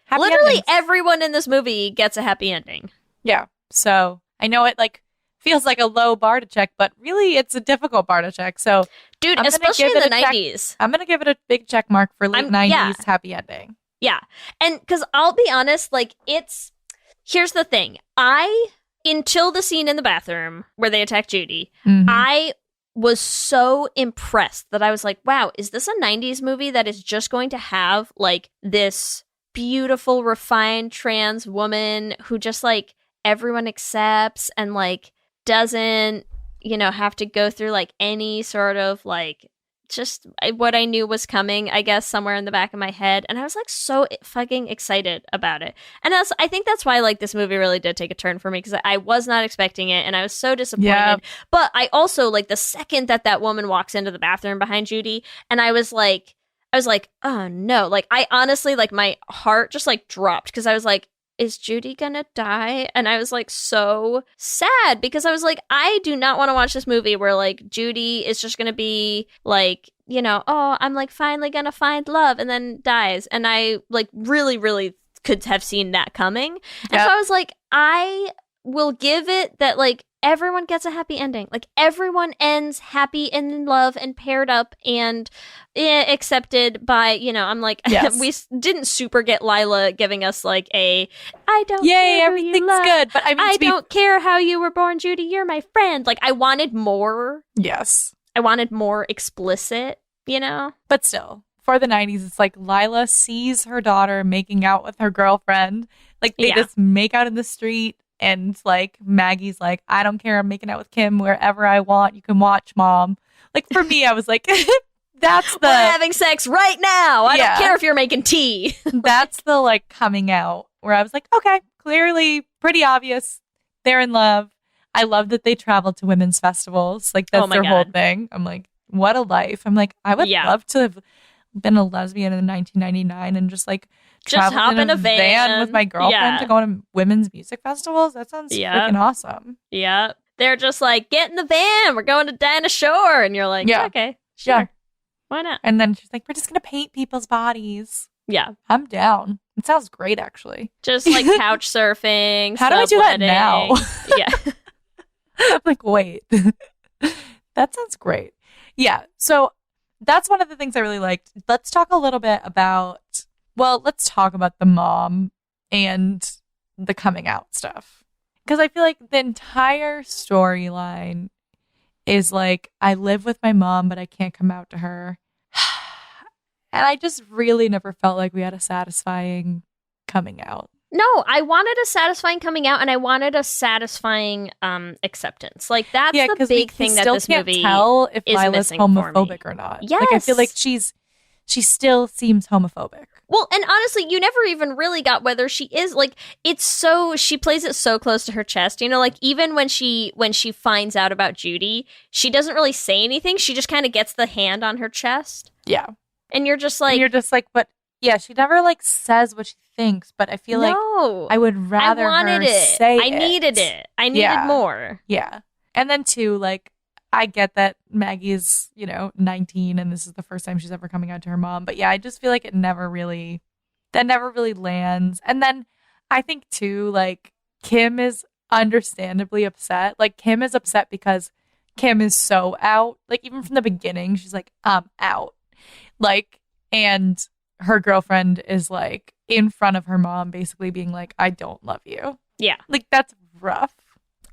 Happy Literally endings. Everyone in this movie gets a happy ending. Yeah. So I know it like feels like a low bar to check, but really it's a difficult bar to check. So dude, especially in the 90s. I'm going to give it a big check mark for late 90s happy ending. Yeah. And because I'll be honest, like here's the thing. Until the scene in the bathroom where they attack Judy, I was so impressed that I was like, wow, is this a 90s movie that is just going to have like this beautiful, refined trans woman who just like everyone accepts and like doesn't, have to go through like any sort of like just what I knew was coming, I guess, somewhere in the back of my head. And I was like so fucking excited about it. And I think that's why like this movie really did take a turn for me because I was not expecting it and I was so disappointed. Yeah. But I also like the second that woman walks into the bathroom behind Judy and I was like, oh no. Like I honestly like my heart just like dropped because I was like, is Judy gonna die? And I was like so sad because I was like, I do not want to watch this movie where like Judy is just gonna be like, oh, I'm like finally gonna find love and then dies. And I like really, really could have seen that coming. And so I was like, I will give it that like everyone gets a happy ending. Like everyone ends happy and in love and paired up and accepted by, I'm like, yes. We didn't super get Lila giving us like I don't care everything's good. But I don't care how you were born, Judy. You're my friend. Like I wanted more. Yes. I wanted more explicit, But still, for the 90s, it's like Lila sees her daughter making out with her girlfriend. Like they just make out in the street. And like Maggie's like, I don't care. I'm making out with Kim wherever I want. You can watch, Mom. Like for me, I was like, that's the we're having sex right now. I don't care if you're making tea. That's the like coming out where I was like, okay, clearly pretty obvious. They're in love. I love that they traveled to women's festivals. Like that's their whole thing. I'm like, what a life. I'm like, I would love to have been a lesbian in 1999 and just like hop in a van with my girlfriend to go to women's music festivals. That sounds freaking awesome. Yeah. They're just like, get in the van. We're going to Dinah Shore. And you're like, okay, sure. Yeah. Why not? And then she's like, we're just going to paint people's bodies. Yeah. I'm down. It sounds great, actually. Just like couch surfing. How do I do that now? Yeah. I'm like, wait. That sounds great. Yeah. So that's one of the things I really liked. Let's talk a little bit about, let's talk about the mom and the coming out stuff. Because I feel like the entire storyline is like, I live with my mom, but I can't come out to her. And I just really never felt like we had a satisfying coming out. No, I wanted a satisfying coming out, and I wanted a satisfying acceptance. Like that's the big thing that this movie can't tell if is Lila's missing homophobic or not. Yes, like I feel like she still seems homophobic. Well, and honestly, you never even really got whether she is like. It's so she plays it so close to her chest. You know, like even when she finds out about Judy, she doesn't really say anything. She just kind of gets the hand on her chest. Yeah, and you're just like, but yeah, she never like says what she thinks. But I feel like I would rather her say it. I needed it. I needed more. Yeah, and then too, like I get that Maggie's 19 and this is the first time she's ever coming out to her mom. But yeah, I just feel like that never really lands. And then I think too, like Kim is understandably upset. Like Kim is upset because Kim is so out. Like even from the beginning, she's like, I'm out. Like, and her girlfriend is like in front of her mom, basically being like, I don't love you. Yeah. Like that's rough.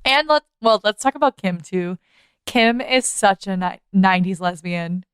And let's talk about Kim too. Kim is such a 90s lesbian.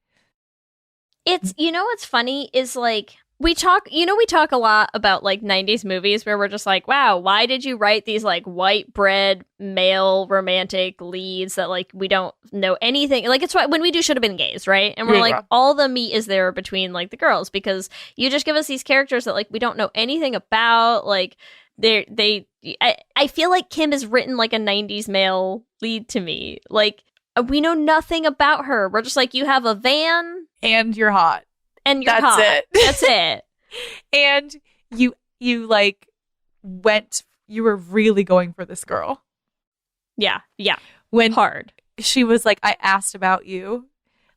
It's, what's funny is like, we talk a lot about like 90s movies where we're just like, wow, why did you write these like white bread male romantic leads that like we don't know anything? Like it's why when we do Should Have Been Gays, right? And we're all the meat is there between like the girls because you just give us these characters that like we don't know anything about. Like I feel like Kim is written like a 90s male lead to me. Like we know nothing about her. We're just like, you have a van and you're hot. And you're hot. That's it. And you like you were really going for this girl. Yeah. Yeah. When hard. She was like, I asked about you.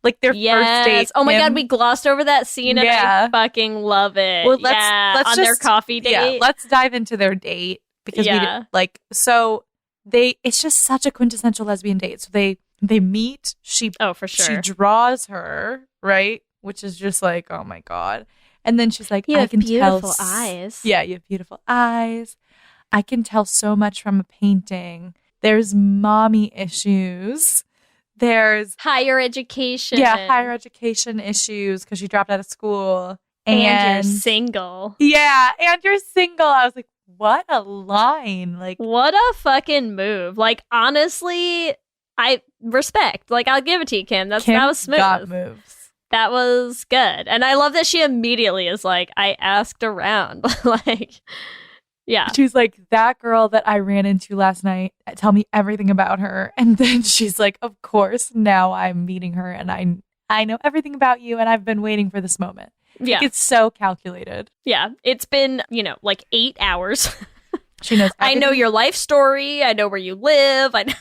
Like their first date. Oh my God, we glossed over that scene and I fucking love it. Well, let's on their coffee date. Yeah, let's dive into their date because it's just such a quintessential lesbian date. So they meet. For sure. She draws her, right? Which is just like, oh my God. And then she's like, you have beautiful eyes. Yeah, you have beautiful eyes. I can tell so much from a painting. There's mommy issues. There's higher education. Yeah, higher education issues because she dropped out of school. And you're single. Yeah, and you're single. I was like, what a line. Like, what a fucking move. Like, honestly, I respect. Like, I'll give it to you, Kim. That was smooth. Got moves. That was good. And I love that she immediately is like, I asked around. Like, yeah. She's like, that girl that I ran into last night, tell me everything about her. And then she's like, of course, now I'm meeting her and I know everything about you and I've been waiting for this moment. Yeah. Like, it's so calculated. Yeah. It's been, like 8 hours. She knows everything. I know your life story. I know where you live. I know.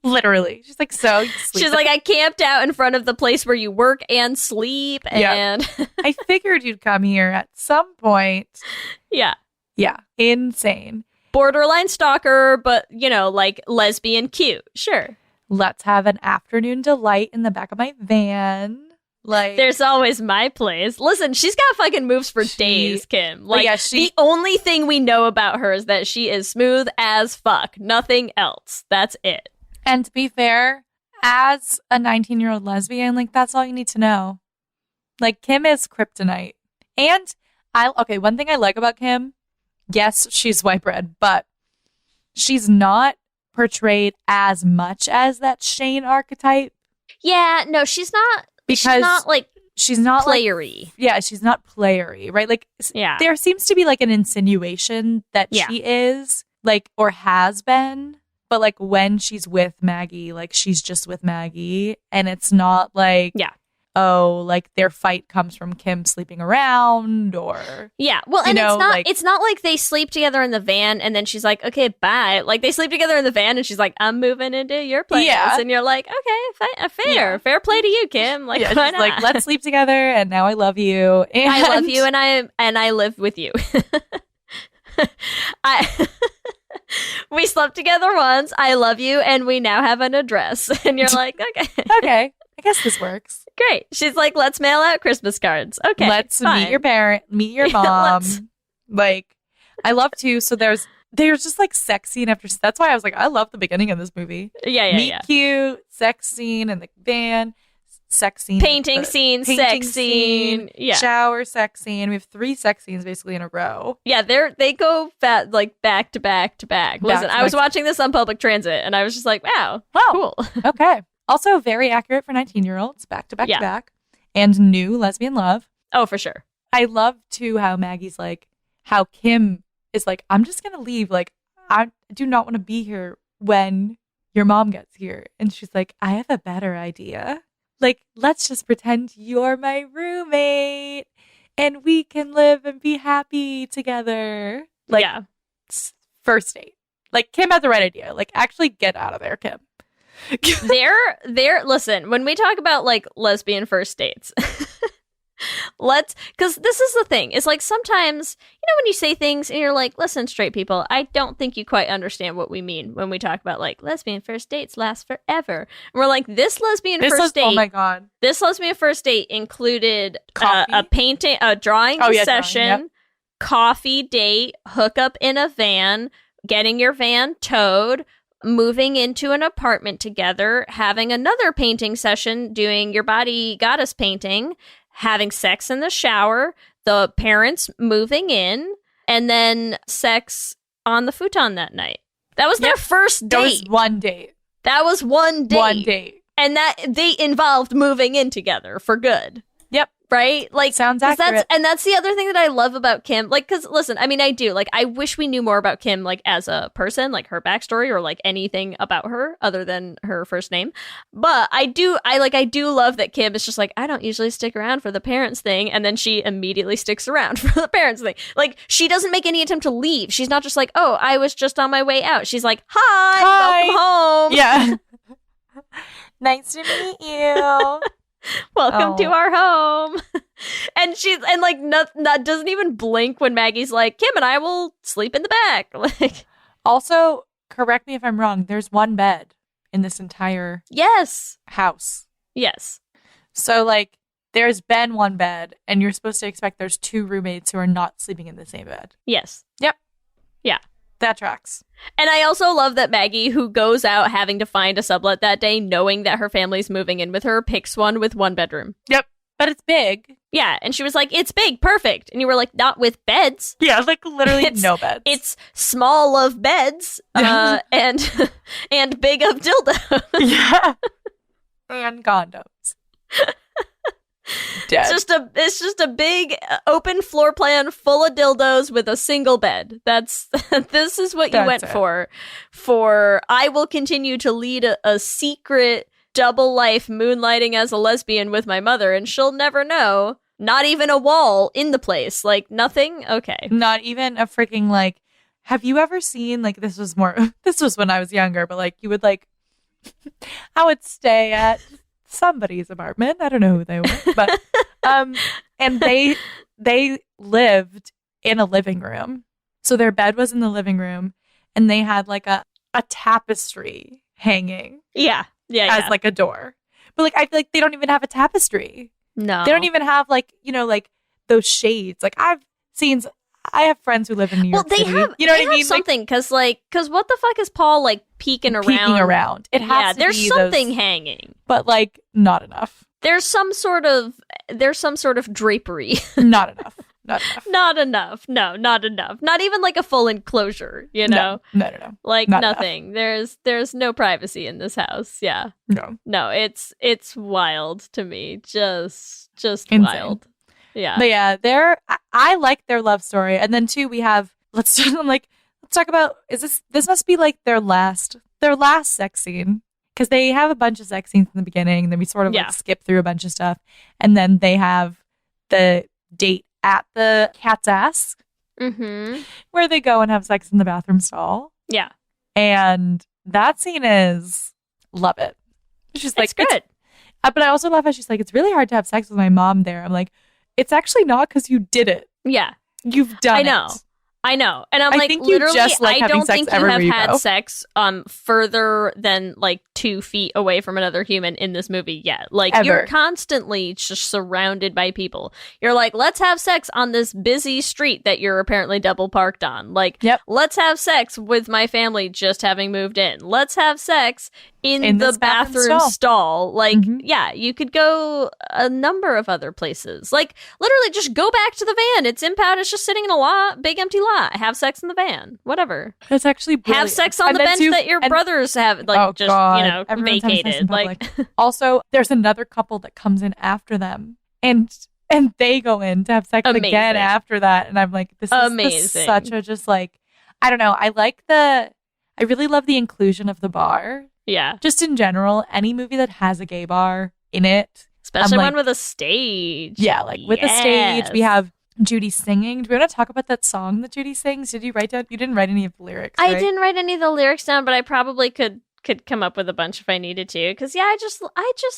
Literally. She's like, so you sleep. She's like, I camped out in front of the place where you work and sleep. And I figured you'd come here at some point. Yeah. Yeah. Insane. Borderline stalker, but, like lesbian cute. Sure. Let's have an afternoon delight in the back of my van. Like, there's always my place. Listen, she's got fucking moves for days, Kim. Like, the only thing we know about her is that she is smooth as fuck. Nothing else. That's it. And to be fair, as a 19-year-old lesbian, like, that's all you need to know. Like, Kim is kryptonite. And one thing I like about Kim, yes, she's white bread, but she's not portrayed as much as that Shane archetype. Yeah, no, she's not. Because she's not playery. She's not playery, right? Like, there seems to be like an insinuation that she is like, or has been, but like when she's with Maggie, like she's just with Maggie, and it's not like, oh, like their fight comes from Kim sleeping around, or well, and it's not like they sleep together in the van and then she's like, okay, bye. Like they sleep together in the van and she's like, I'm moving into your place, and you're like, okay, fair play to you, Kim. Like, why not? Like, let's sleep together, and now I love you, and I love you, and I live with you. We slept together once. I love you, and we now have an address. And you're like, okay. I guess this works. Great. She's like, let's mail out Christmas cards. Okay. Let's meet your parent, meet your mom. Like, I love too. So there's just like sex scene after. That's why I was like, I love the beginning of this movie. Meet cute, sex scene in the van, sex scene, painting scene, sex scene, shower, sex scene. We have 3 sex scenes basically in a row. Yeah, they go like back to back to back. Listen, I was watching this on public transit, and I was just like, wow, cool. Okay. Also, very accurate for 19-year-olds, back to back to back, and new lesbian love. Oh, for sure. I love, too, how Maggie's like, how Kim is like, I'm just going to leave. Like, I do not want to be here when your mom gets here. And she's like, I have a better idea. Like, let's just pretend you're my roommate and we can live and be happy together. Like, first date. Like, Kim had the right idea. Like, actually get out of there, Kim. Listen, when we talk about like lesbian first dates, because this is the thing, it's like sometimes, when you say things and you're like, listen, straight people, I don't think you quite understand what we mean when we talk about like lesbian first dates last forever. And we're like, this lesbian first date, oh my God, this lesbian first date included a painting, a drawing session, coffee date, hookup in a van, getting your van towed, moving into an apartment together, having another painting session, doing your body goddess painting, having sex in the shower, the parents moving in, and then sex on the futon that night. That was their first date. That was one date. That was one date. One date. And that they involved moving in together for good. Yep. Right? Like, sounds accurate. That's the other thing that I love about Kim. Like, because listen, I mean, I do. Like, I wish we knew more about Kim, like, as a person, like her backstory or like anything about her other than her first name. But I do love that Kim is just like, I don't usually stick around for the parents thing. And then she immediately sticks around for the parents thing. Like, she doesn't make any attempt to leave. She's not just like, oh, I was just on my way out. She's like, hi. Welcome home. Yeah. Nice to meet you. Welcome to our home. And she's not doesn't even blink when Maggie's like, Kim and I will sleep in the back. Like, also, correct me if I'm wrong, there's one bed in this entire house. Yes. So like there's been one bed and you're supposed to expect there's 2 roommates who are not sleeping in the same bed. Yes. Yep. Yeah. That tracks. And I also love that Maggie, who goes out having to find a sublet that day, knowing that her family's moving in with her, picks one with 1 bedroom. Yep. But it's big. Yeah. And she was like, it's big. Perfect. And you were like, not with beds. Yeah. Like literally no beds. It's small of beds and big of dildo. Yeah. And condoms. Dead. It's just a big open floor plan full of dildos with a single bed. This is what you went for. For I will continue to lead a secret double life moonlighting as a lesbian with my mother, and she'll never know. Not even a wall in the place. Like nothing. Okay. Not even a freaking like. Have you ever seen like this was when I was younger, but like you would like I would stay at somebody's apartment. I don't know who they were, but and they lived in a living room. So their bed was in the living room and they had like a tapestry hanging. Yeah. As like a door. But like I feel like they don't even have a tapestry. No. They don't even have like, like those shades. Like I have friends who live in New York City. Have, you know what I mean? Something because what the fuck is Paul like peeking around? It has to there's be something hanging, but like not enough. There's some sort of drapery. Not enough. Not enough. No, not enough. Not even like a full enclosure, you know? No. Like not nothing. Enough. There's no privacy in this house. Yeah. No, it's wild to me. Just insane. Wild. Yeah. But yeah, I like their love story. And then too, we have let's talk about this must be like their last sex scene. Because they have a bunch of sex scenes in the beginning, and then we sort of like skip through a bunch of stuff. And then they have the date at the cat's ass, where they go and have sex in the bathroom stall. Yeah. And that scene is, love it. She's like, it's good. But I also love how she's like, it's really hard to have sex with my mom there. I'm like, it's actually not because you did it. Yeah. You've done it. I know. And I'm I like, think you literally, just like I having don't sex think you everywhere have you had go. sex further than like 2 feet away from another human in this movie yet. Like, Ever. you're constantly just surrounded by people. You're like, let's have sex on this busy street that you're apparently double parked on. Like, let's have sex with my family just having moved in. Let's have sex in the bathroom stall. Like, yeah, you could go a number of other places. Like, literally just go back to the van. It's impound. It's just sitting in a big empty lot. Have sex in the van. Whatever. That's actually brilliant. Have sex on the bench that your brothers have, like, Everyone's vacated. Like, also, there's another couple that comes in after them, and they go in to have sex again after that. And I'm like, this is such a just like, I don't know. I really love the inclusion of the bar. Yeah. Just in general, any movie that has a gay bar in it. Especially one with a stage. Yeah, like with a stage. We have Judy singing. Do we want to talk about that song that Judy sings? Did you write down? You didn't write any of the lyrics, right? I didn't write any of the lyrics down, but I probably could come up with a bunch if I needed to. Because, I just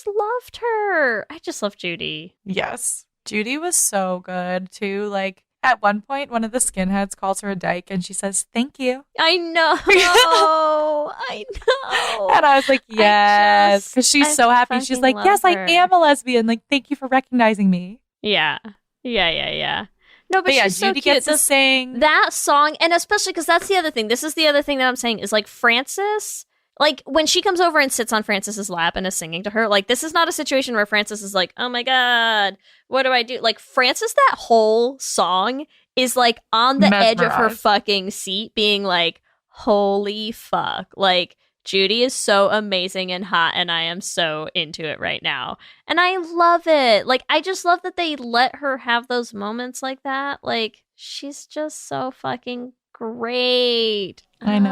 loved her. I just love Judy. Yes. Judy was so good, too. Like, at one point, one of the skinheads calls her a dyke, and she says, "Thank you." I know. I know. And I was like, yes. Because she's so happy. She's like, yes, I am a lesbian. Like, thank you for recognizing me. Yeah. No, but she's so Judy cute. gets to sing that song, and especially because that's the other thing. This is the other thing that I'm saying is like Frances. Like, when she comes over and sits on Frances's lap and is singing to her, like, this is not a situation where Frances is like, oh my God, what do I do? Like, Frances, that whole song is, like, on the edge of her fucking seat being like, holy fuck. Like, Judy is so amazing and hot, and I am so into it right now. And I love it. Like, I just love that they let her have those moments like that. Like, she's just so fucking great. I know.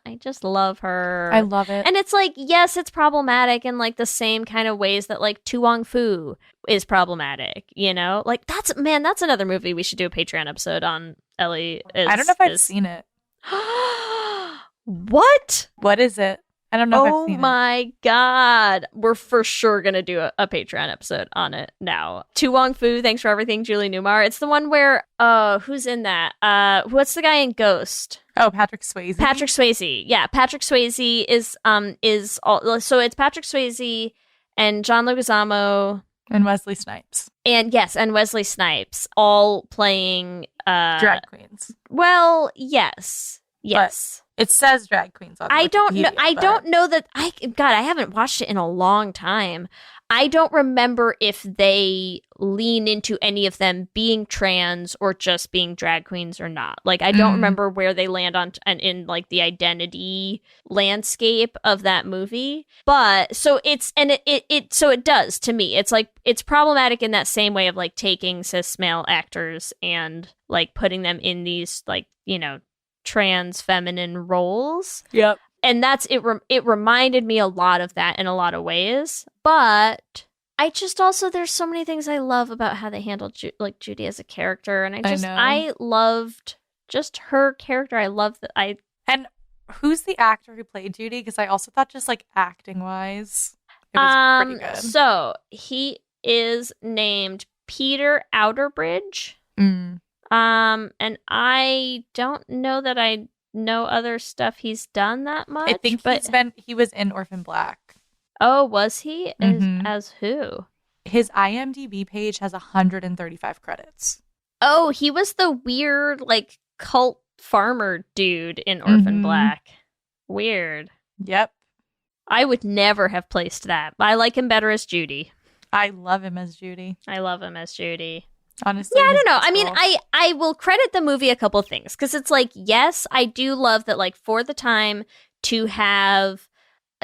I just love her. I love it. And it's like, yes, it's problematic in like the same kind of ways that like Tu Wong Fu is problematic, you know? Like that's another movie we should do a Patreon episode on. Ellie I don't know if I've seen it. What? What is it? I don't know if I've seen it. Oh my God. We're for sure going to do a Patreon episode on it now. Tu Wong Fu, Thanks for Everything, Julie Newmar. It's the one where, who's in that? What's the guy in Ghost? Oh, Patrick Swayze. Patrick Swayze. Yeah, Patrick Swayze is all, so it's Patrick Swayze and John Leguizamo. And Wesley Snipes. And Wesley Snipes all playing drag queens. Well, yes. Yes. But it says drag queens on I don't know. I don't know that I haven't watched it in a long time. I don't remember if they lean into any of them being trans or just being drag queens or not. Like, I don't remember where they land on in like the identity landscape of that movie. But so it does to me. It's like it's problematic in that same way of like taking cis male actors and like putting them in these like, you know, trans feminine roles. Yep. And that's it. It reminded me a lot of that in a lot of ways. But I just also, there's so many things I love about how they handled Judy as a character. And I loved just her character. I love that. And who's the actor who played Judy? Because I also thought just like acting wise, it was pretty good. So he is named Peter Outerbridge. And I don't know that I know other stuff he's done that much. I think he was in Orphan Black. Oh, was he? As who? His IMDb page has 135 credits. Oh, he was the weird like cult farmer dude in Orphan Black. Weird. Yep. I would never have placed that. I like him better as Judy. I love him as Judy. honestly. Yeah, I don't know. That's I mean, cool. I will credit the movie a couple things because it's like, yes, I do love that, like, for the time to have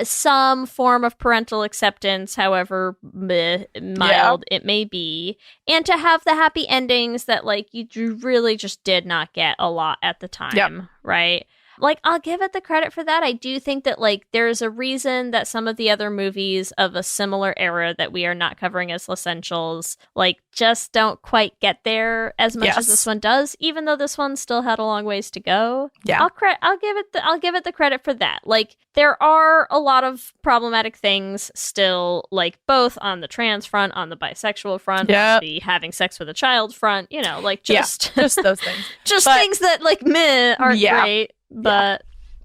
some form of parental acceptance, however mild it may be, and to have the happy endings that, like, you really just did not get a lot at the time, right? Like, I'll give it the credit for that. I do think that, like, there's a reason that some of the other movies of a similar era that we are not covering as Lez-ssentials, like, just don't quite get there as much as this one does, even though this one still had a long ways to go. Yeah. I'll give it the credit for that. Like, there are a lot of problematic things still, like, both on the trans front, on the bisexual front, on the having sex with a child front, you know, like, just those things. Things that, like, meh, aren't great. But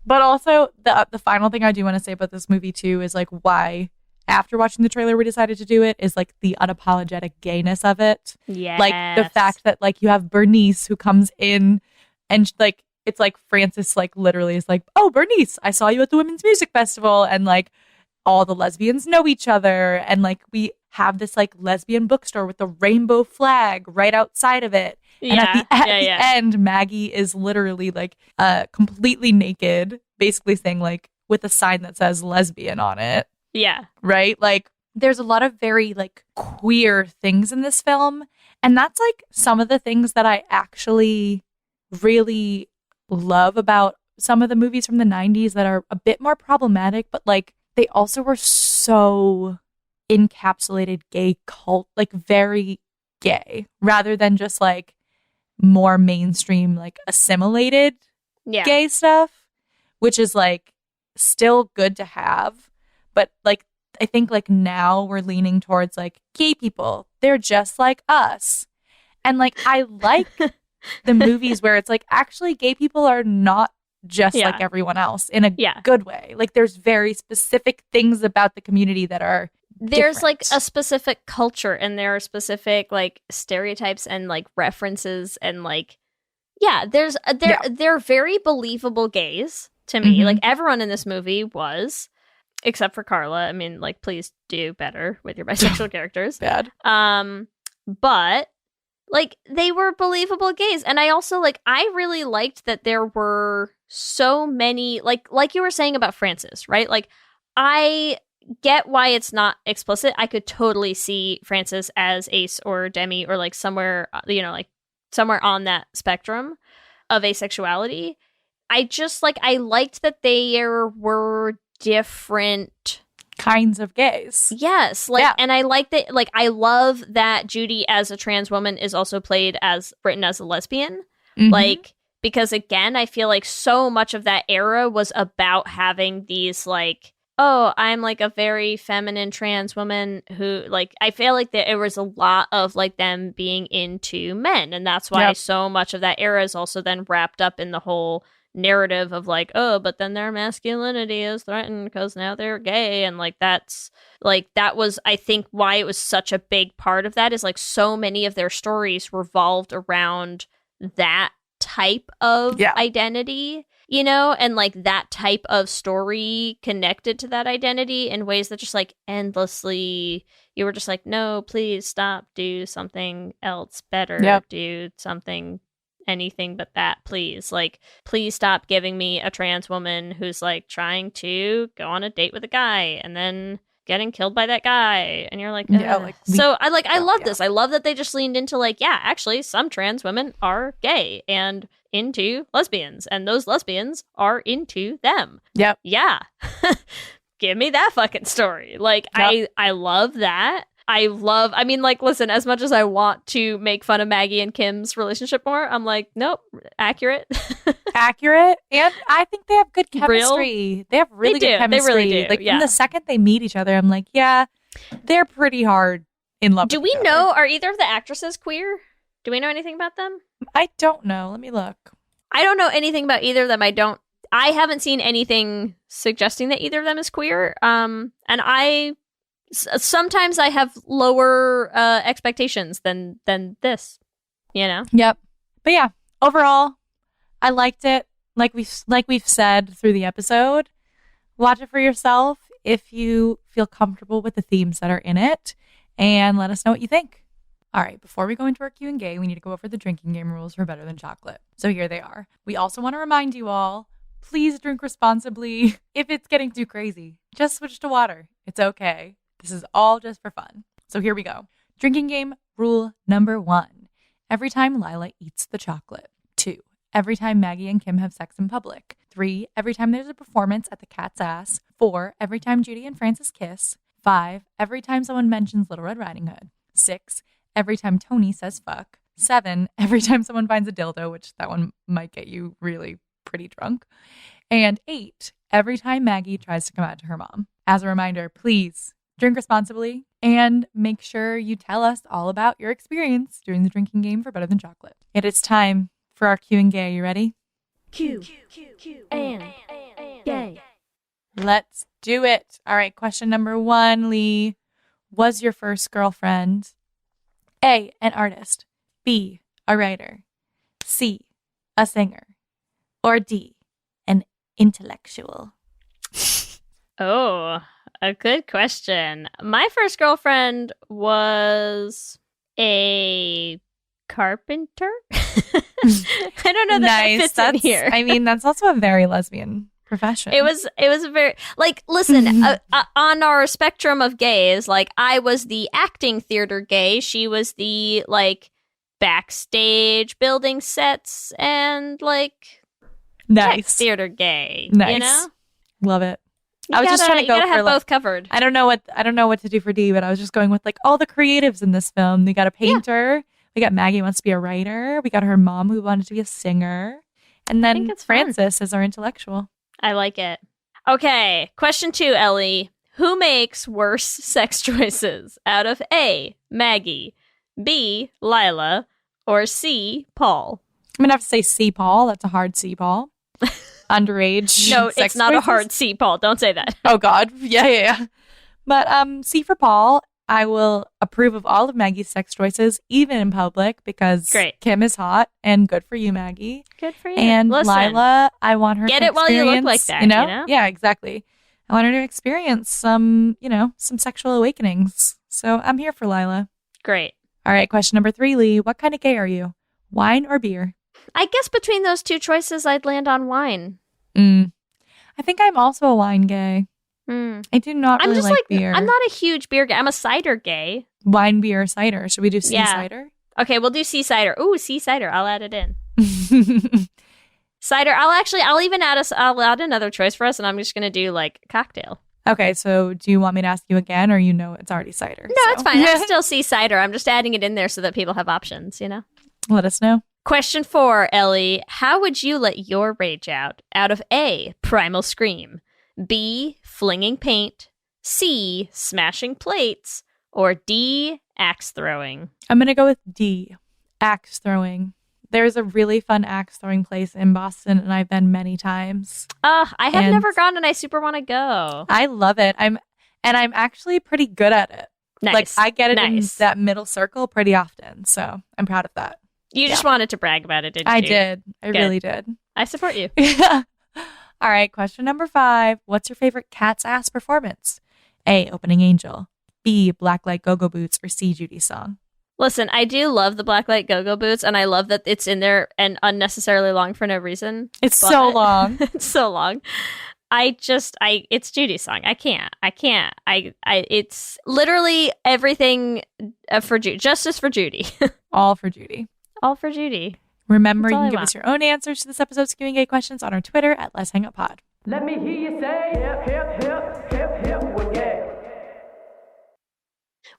also the final thing I do want to say about this movie too is like why after watching the trailer we decided to do it is like the unapologetic gayness of it. Yeah, like the fact that like you have Bernice who comes in and like it's like Francis like literally is like, oh Bernice, I saw you at the Women's Music Festival, and like all the lesbians know each other, and like we have this like lesbian bookstore with the rainbow flag right outside of it. And at the end, Maggie is literally like completely naked, basically saying like with a sign that says lesbian on it. Yeah. Right? Like there's a lot of very like queer things in this film. And that's like some of the things that I actually really love about some of the movies from the 90s that are a bit more problematic, but like they also were so encapsulated gay cult, like very gay, rather than just like more mainstream, like assimilated gay stuff, which is like still good to have. But like, I think like now we're leaning towards like gay people. They're just like us. And like, I like the movies where it's like, actually gay people are not just like everyone else in a good way. Like there's very specific things about the community that are there's different. like a specific culture, and there are specific like stereotypes and like references, and like they're very believable gays to me. Like everyone in this movie was, except for Carla. I mean, like, please do better with your bisexual characters. Bad. But like they were believable gays, and I also like I really liked that there were so many like you were saying about Francis, right? Like I get why it's not explicit. I could totally see Francis as ace or demi or like somewhere, you know, like somewhere on that spectrum of asexuality. I just like, I liked that there were different kinds of gays. Yes. Like, and I like that, like, I love that Judy as a trans woman is also written as a lesbian. Like, because again, I feel like so much of that era was about having these like, oh, I'm like a very feminine trans woman who like, I feel like there was a lot of like them being into men. And that's why so much of that era is also then wrapped up in the whole narrative of like, oh, but then their masculinity is threatened because now they're gay. And like, that's like, that was, I think why it was such a big part of that is like so many of their stories revolved around that type of identity. You know, and like that type of story connected to that identity in ways that just like endlessly, you were just like, no, please stop, do something else better, do something, anything but that, please. Like, please stop giving me a trans woman who's like trying to go on a date with a guy and then getting killed by that guy. And you're like, so I love this. I love that they just leaned into like, yeah, actually some trans women are gay and into lesbians, and those lesbians are into them. Yeah. Give me that fucking story. Like, I love that. I mean, like, listen, as much as I want to make fun of Maggie and Kim's relationship more, I'm like, nope, accurate. Accurate. And I think they have good chemistry. They have really good chemistry. They really do. Like, from the second they meet each other, I'm like, yeah, they're pretty hard in love. Do we know, are either of the actresses queer? Do we know anything about them? I don't know. Let me look. I don't know anything about either of them. I haven't seen anything suggesting that either of them is queer. And sometimes I have lower expectations than this, you know? Yep. But yeah, overall, I liked it. Like we've said through the episode, watch it for yourself if you feel comfortable with the themes that are in it, and let us know what you think. All right, before we go into our Q&A, we need to go over the drinking game rules for Better Than Chocolate. So here they are. We also want to remind you all, please drink responsibly. If it's getting too crazy, just switch to water. It's okay. This is all just for fun. So here we go. Drinking game rule number 1. Every time Lila eats the chocolate. 2. Every time Maggie and Kim have sex in public. 3. Every time there's a performance at the cat's ass. 4. Every time Judy and Francis kiss. 5. Every time someone mentions Little Red Riding Hood. 6. Every time Tony says fuck. 7. Every time someone finds a dildo, which that one might get you really pretty drunk. And 8. Every time Maggie tries to come out to her mom. As a reminder, please drink responsibly and make sure you tell us all about your experience during the drinking game for Better Than Chocolate. It is time for our Q&A. Are you ready? Q and gay. Let's do it. All right, question number 1, Lee. Was your first girlfriend A, an artist, B, a writer, C, a singer, or D, an intellectual? Oh, a good question. My first girlfriend was a carpenter. I don't know that fits in here. I mean, that's also a very lesbian profession. It was a very, like, listen, on our spectrum of gays, like, I was the acting theater gay. She was the, like, backstage building sets and, like, tech theater gay. Nice. You know? Love it. I was just trying to go for have like, both covered. I don't know what to do for D, but I was just going with like all the creatives in this film. We got a painter. Yeah. We got Maggie who wants to be a writer. We got her mom who wanted to be a singer. And then Francis is our intellectual. I like it. Okay, question 2, Ellie. Who makes worse sex choices out of A, Maggie, B, Lila, or C, Paul? I'm going to have to say C, Paul. That's a hard C, Paul. Underage. No, sex it's not choices. a hard C, Paul. Don't say that. Oh, God. Yeah. But C for Paul. I will approve of all of Maggie's sex choices, even in public, because Kim is hot and good for you, Maggie. Good for you. And listen, Lila, I want her get to it while you look like that, you know? Yeah, exactly. I want her to experience some sexual awakenings. So I'm here for Lila. Great. All right, question number 3, Lee. What kind of gay are you? Wine or beer? I guess between those two choices, I'd land on wine. I think I'm also a wine gay. I do not really like beer. I'm not a huge beer gay. I'm a cider gay. Wine, beer, cider. Should we do sea cider? Okay, we'll do sea cider. Ooh, sea cider. I'll add it in. Cider. I'll even I'll add another choice for us, and I'm just gonna do like cocktail. Okay, so do you want me to ask you again, or it's already cider? No, it's fine. I'm still sea cider. I'm just adding it in there so that people have options. Let us know. Question 4, Ellie. How would you let your rage out of A, primal scream, B, flinging paint, C, smashing plates, or D, axe throwing? I'm going to go with D, axe throwing. There's a really fun axe throwing place in Boston, and I've been many times. I have never gone, and I super want to go. I love it. I'm actually pretty good at it. Nice. Like, I get it in that middle circle pretty often, so I'm proud of that. You just wanted to brag about it, didn't you? I did. I really did. I support you. All right, question number 5. What's your favorite cat's ass performance? A, Opening Angel. B, Blacklight Go-Go Boots, or C, Judy's song? Listen, I do love the Blacklight Go-Go Boots, and I love that it's in there and unnecessarily long for no reason. It's so long. It's so long. It's Judy's song. I can't. It's literally everything for Judy. Justice for Judy. All for Judy. All for Judy. Remember, you can give us your own answers to this episode's Q&A questions on our Twitter at Let's Hang Up Pod. Let me hear you say hip, hip, hip, hip, hip, well, yeah.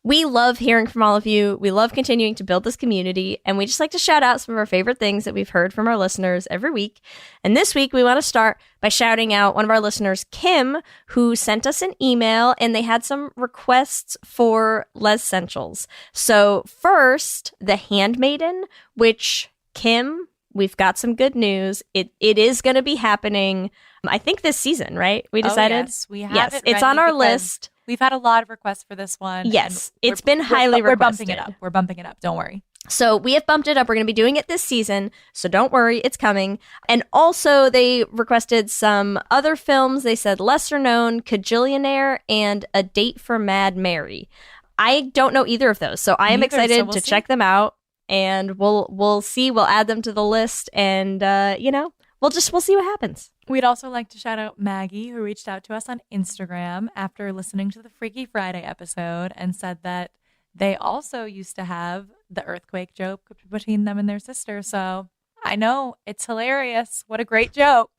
We love hearing from all of you. We love continuing to build this community, and we just like to shout out some of our favorite things that we've heard from our listeners every week. And this week, we want to start by shouting out one of our listeners, Kim, who sent us an email, and they had some requests for Lez-ssentials. So first, The Handmaiden, which, Kim, we've got some good news. It is going to be happening, I think, this season, right? We decided? Oh, yes, we have it's on our list. We've had a lot of requests for this one. Yes, it's been highly requested. We're bumping it up. Don't worry. So we have bumped it up. We're going to be doing it this season. So don't worry, it's coming. And also they requested some other films. They said Lesser Known, Kajillionaire, and A Date for Mad Mary. I don't know either of those, so I am excited to check them out, and we'll see. We'll add them to the list, and we'll see what happens. We'd also like to shout out Maggie, who reached out to us on Instagram after listening to the Freaky Friday episode and said that they also used to have the earthquake joke between them and their sister. So I know, it's hilarious. What a great joke.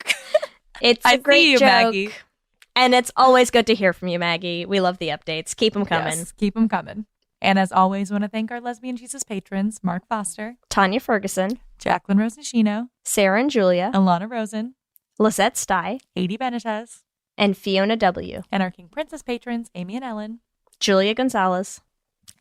It's a great joke. Maggie. And it's always good to hear from you, Maggie. We love the updates. Keep them coming. Yes, keep them coming. And as always, want to thank our Lesbian Jesus patrons, Mark Foster, Tanya Ferguson, Jacqueline Rosenshino, Sarah and Julia, Alana Rosen, Lisette Stye, Adi Benitez, and Fiona W. And our King Princess patrons, Amy and Ellen, Julia Gonzalez,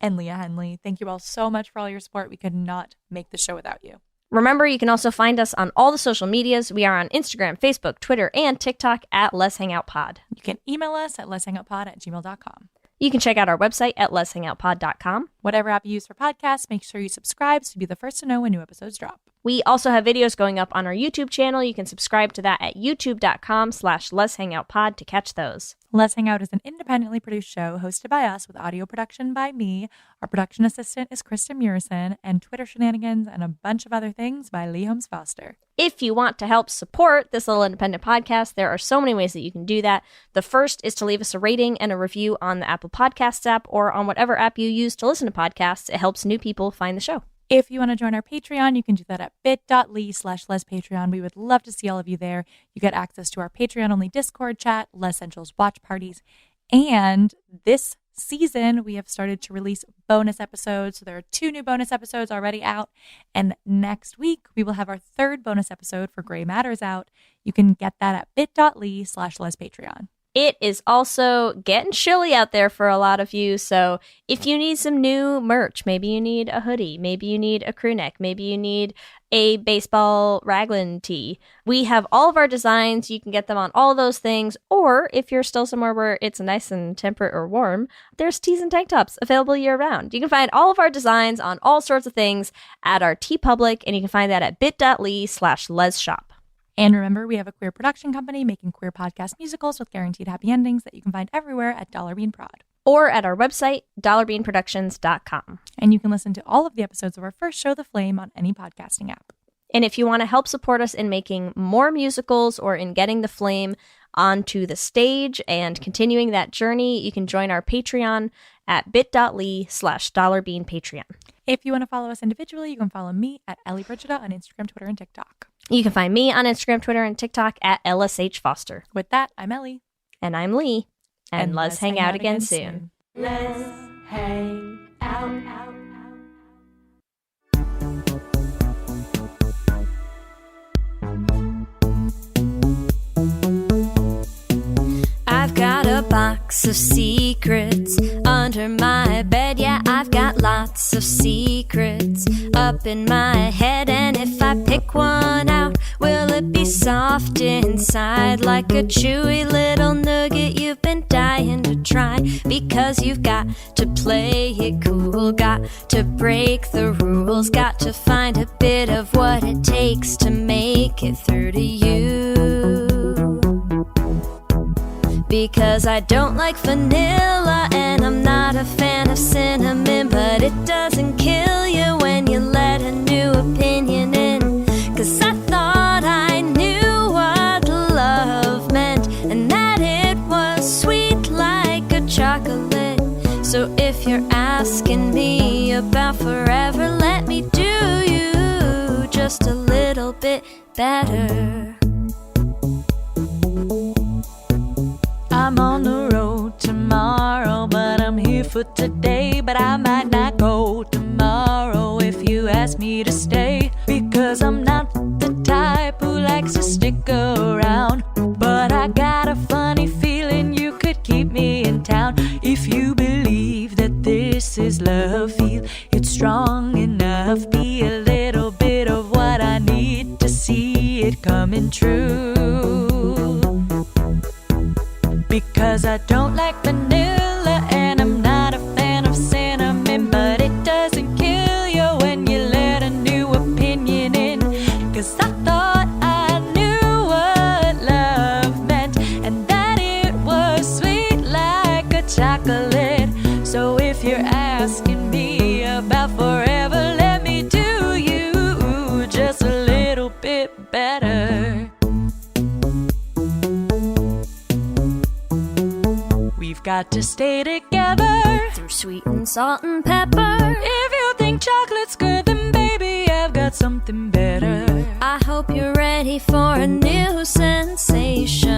and Leah Henley. Thank you all so much for all your support. We could not make the show without you. Remember, you can also find us on all the social medias. We are on Instagram, Facebook, Twitter, and TikTok at Let's Hang Out Pod. You can email us at letshangoutpod@gmail.com. You can check out our website at letshangoutpod.com. Whatever app you use for podcasts, make sure you subscribe so you'll be the first to know when new episodes drop. We also have videos going up on our YouTube channel. You can subscribe to that at youtube.com/letshangoutpod to catch those. Let's Hang Out is an independently produced show hosted by us with audio production by me. Our production assistant is Kristen Murison, and Twitter shenanigans and a bunch of other things by Lee Holmes Foster. If you want to help support this little independent podcast, there are so many ways that you can do that. The first is to leave us a rating and a review on the Apple Podcasts app or on whatever app you use to listen to podcasts. It helps new people find the show. If you want to join our Patreon, you can do that at bit.ly/lespatreon. We would love to see all of you there. You get access to our Patreon-only Discord chat, Lez-ssentials watch parties, and this season we have started to release bonus episodes. So there are 2 new bonus episodes already out, and next week we will have our 3rd bonus episode for Grey Matters out. You can get that at bit.ly/lespatreon. It is also getting chilly out there for a lot of you, so if you need some new merch, maybe you need a hoodie, maybe you need a crew neck, maybe you need a baseball raglan tee, we have all of our designs. You can get them on all those things, or if you're still somewhere where it's nice and temperate or warm, there's tees and tank tops available year-round. You can find all of our designs on all sorts of things at our TeePublic, and you can find that at bit.ly/lezshop. And remember, we have a queer production company making queer podcast musicals with guaranteed happy endings that you can find everywhere at Dollar Bean Prod. Or at our website, dollarbeanproductions.com. And you can listen to all of the episodes of our first show, The Flame, on any podcasting app. And if you want to help support us in making more musicals or in getting The Flame onto the stage and continuing that journey, you can join our Patreon at bit.ly/dollarbeanpatreon. If you want to follow us individually, you can follow me at Ellie Brigida on Instagram, Twitter, and TikTok. You can find me on Instagram, Twitter, and TikTok at LSH Foster. With that, I'm Ellie. And I'm Lee. And let's hang out again soon. Let's hang out. I've got a box of secrets under my bed. Yeah, I've got lots of secrets up in my head. And if I pick one out, will it be soft inside like a chewy little nugget you've been dying to try? Because you've got to play it cool, got to break the rules, got to find a bit of what it takes to make it through to you. Because I don't like vanilla and I'm not a fan of cinnamon, but it doesn't kill you when you let a new opinion in. 'Cause I thought I knew what love meant, and that it was sweet like a chocolate. So if you're asking me about forever, let me do you just a little bit better. I'm on the road tomorrow, but I'm here for today. But I might not go tomorrow if you ask me to stay, because I'm not the type who likes to stick around. But I got a funny feeling you could keep me in town. If you believe that this is love, feel it's strong enough. Be a little bit of what I need to see it coming true. Because I don't like vanilla and I'm not a fan of cinnamon, but it doesn't kill you when you let a new opinion in. 'Cause I thought I knew what love meant, and that it was sweet like a chocolate. So if you're got to stay together through sweet and salt and pepper. If you think chocolate's good, then baby, I've got something better. I hope you're ready for a new sensation,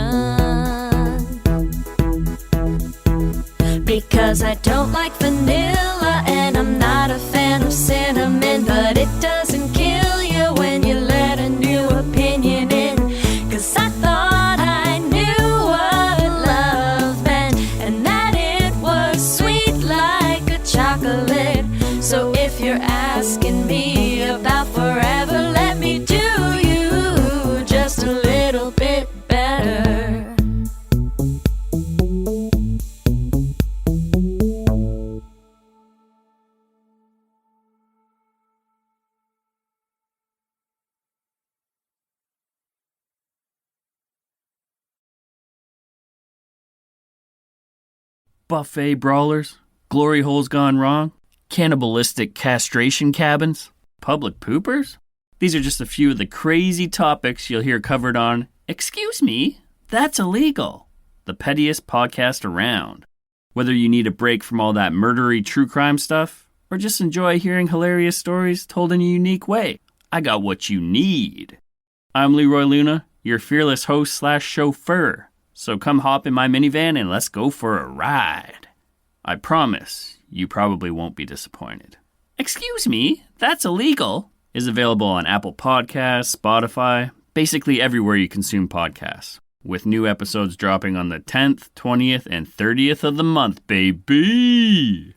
because I don't like vanilla and I'm not a fan of cinnamon, but it doesn't kill you when you let a new opinion in. 'Cause I thought I knew what love meant, and that it was sweet like a chocolate. So if you're asking me about forever, let me do you just a little bit better. Buffet brawlers, glory holes gone wrong, cannibalistic castration cabins, public poopers? These are just a few of the crazy topics you'll hear covered on Excuse Me, That's Illegal, the pettiest podcast around. Whether you need a break from all that murdery true crime stuff, or just enjoy hearing hilarious stories told in a unique way, I got what you need. I'm Leroy Luna, your fearless host/chauffeur. So come hop in my minivan and let's go for a ride. I promise you probably won't be disappointed. Excuse Me, That's Illegal is available on Apple Podcasts, Spotify, basically everywhere you consume podcasts, with new episodes dropping on the 10th, 20th, and 30th of the month, baby!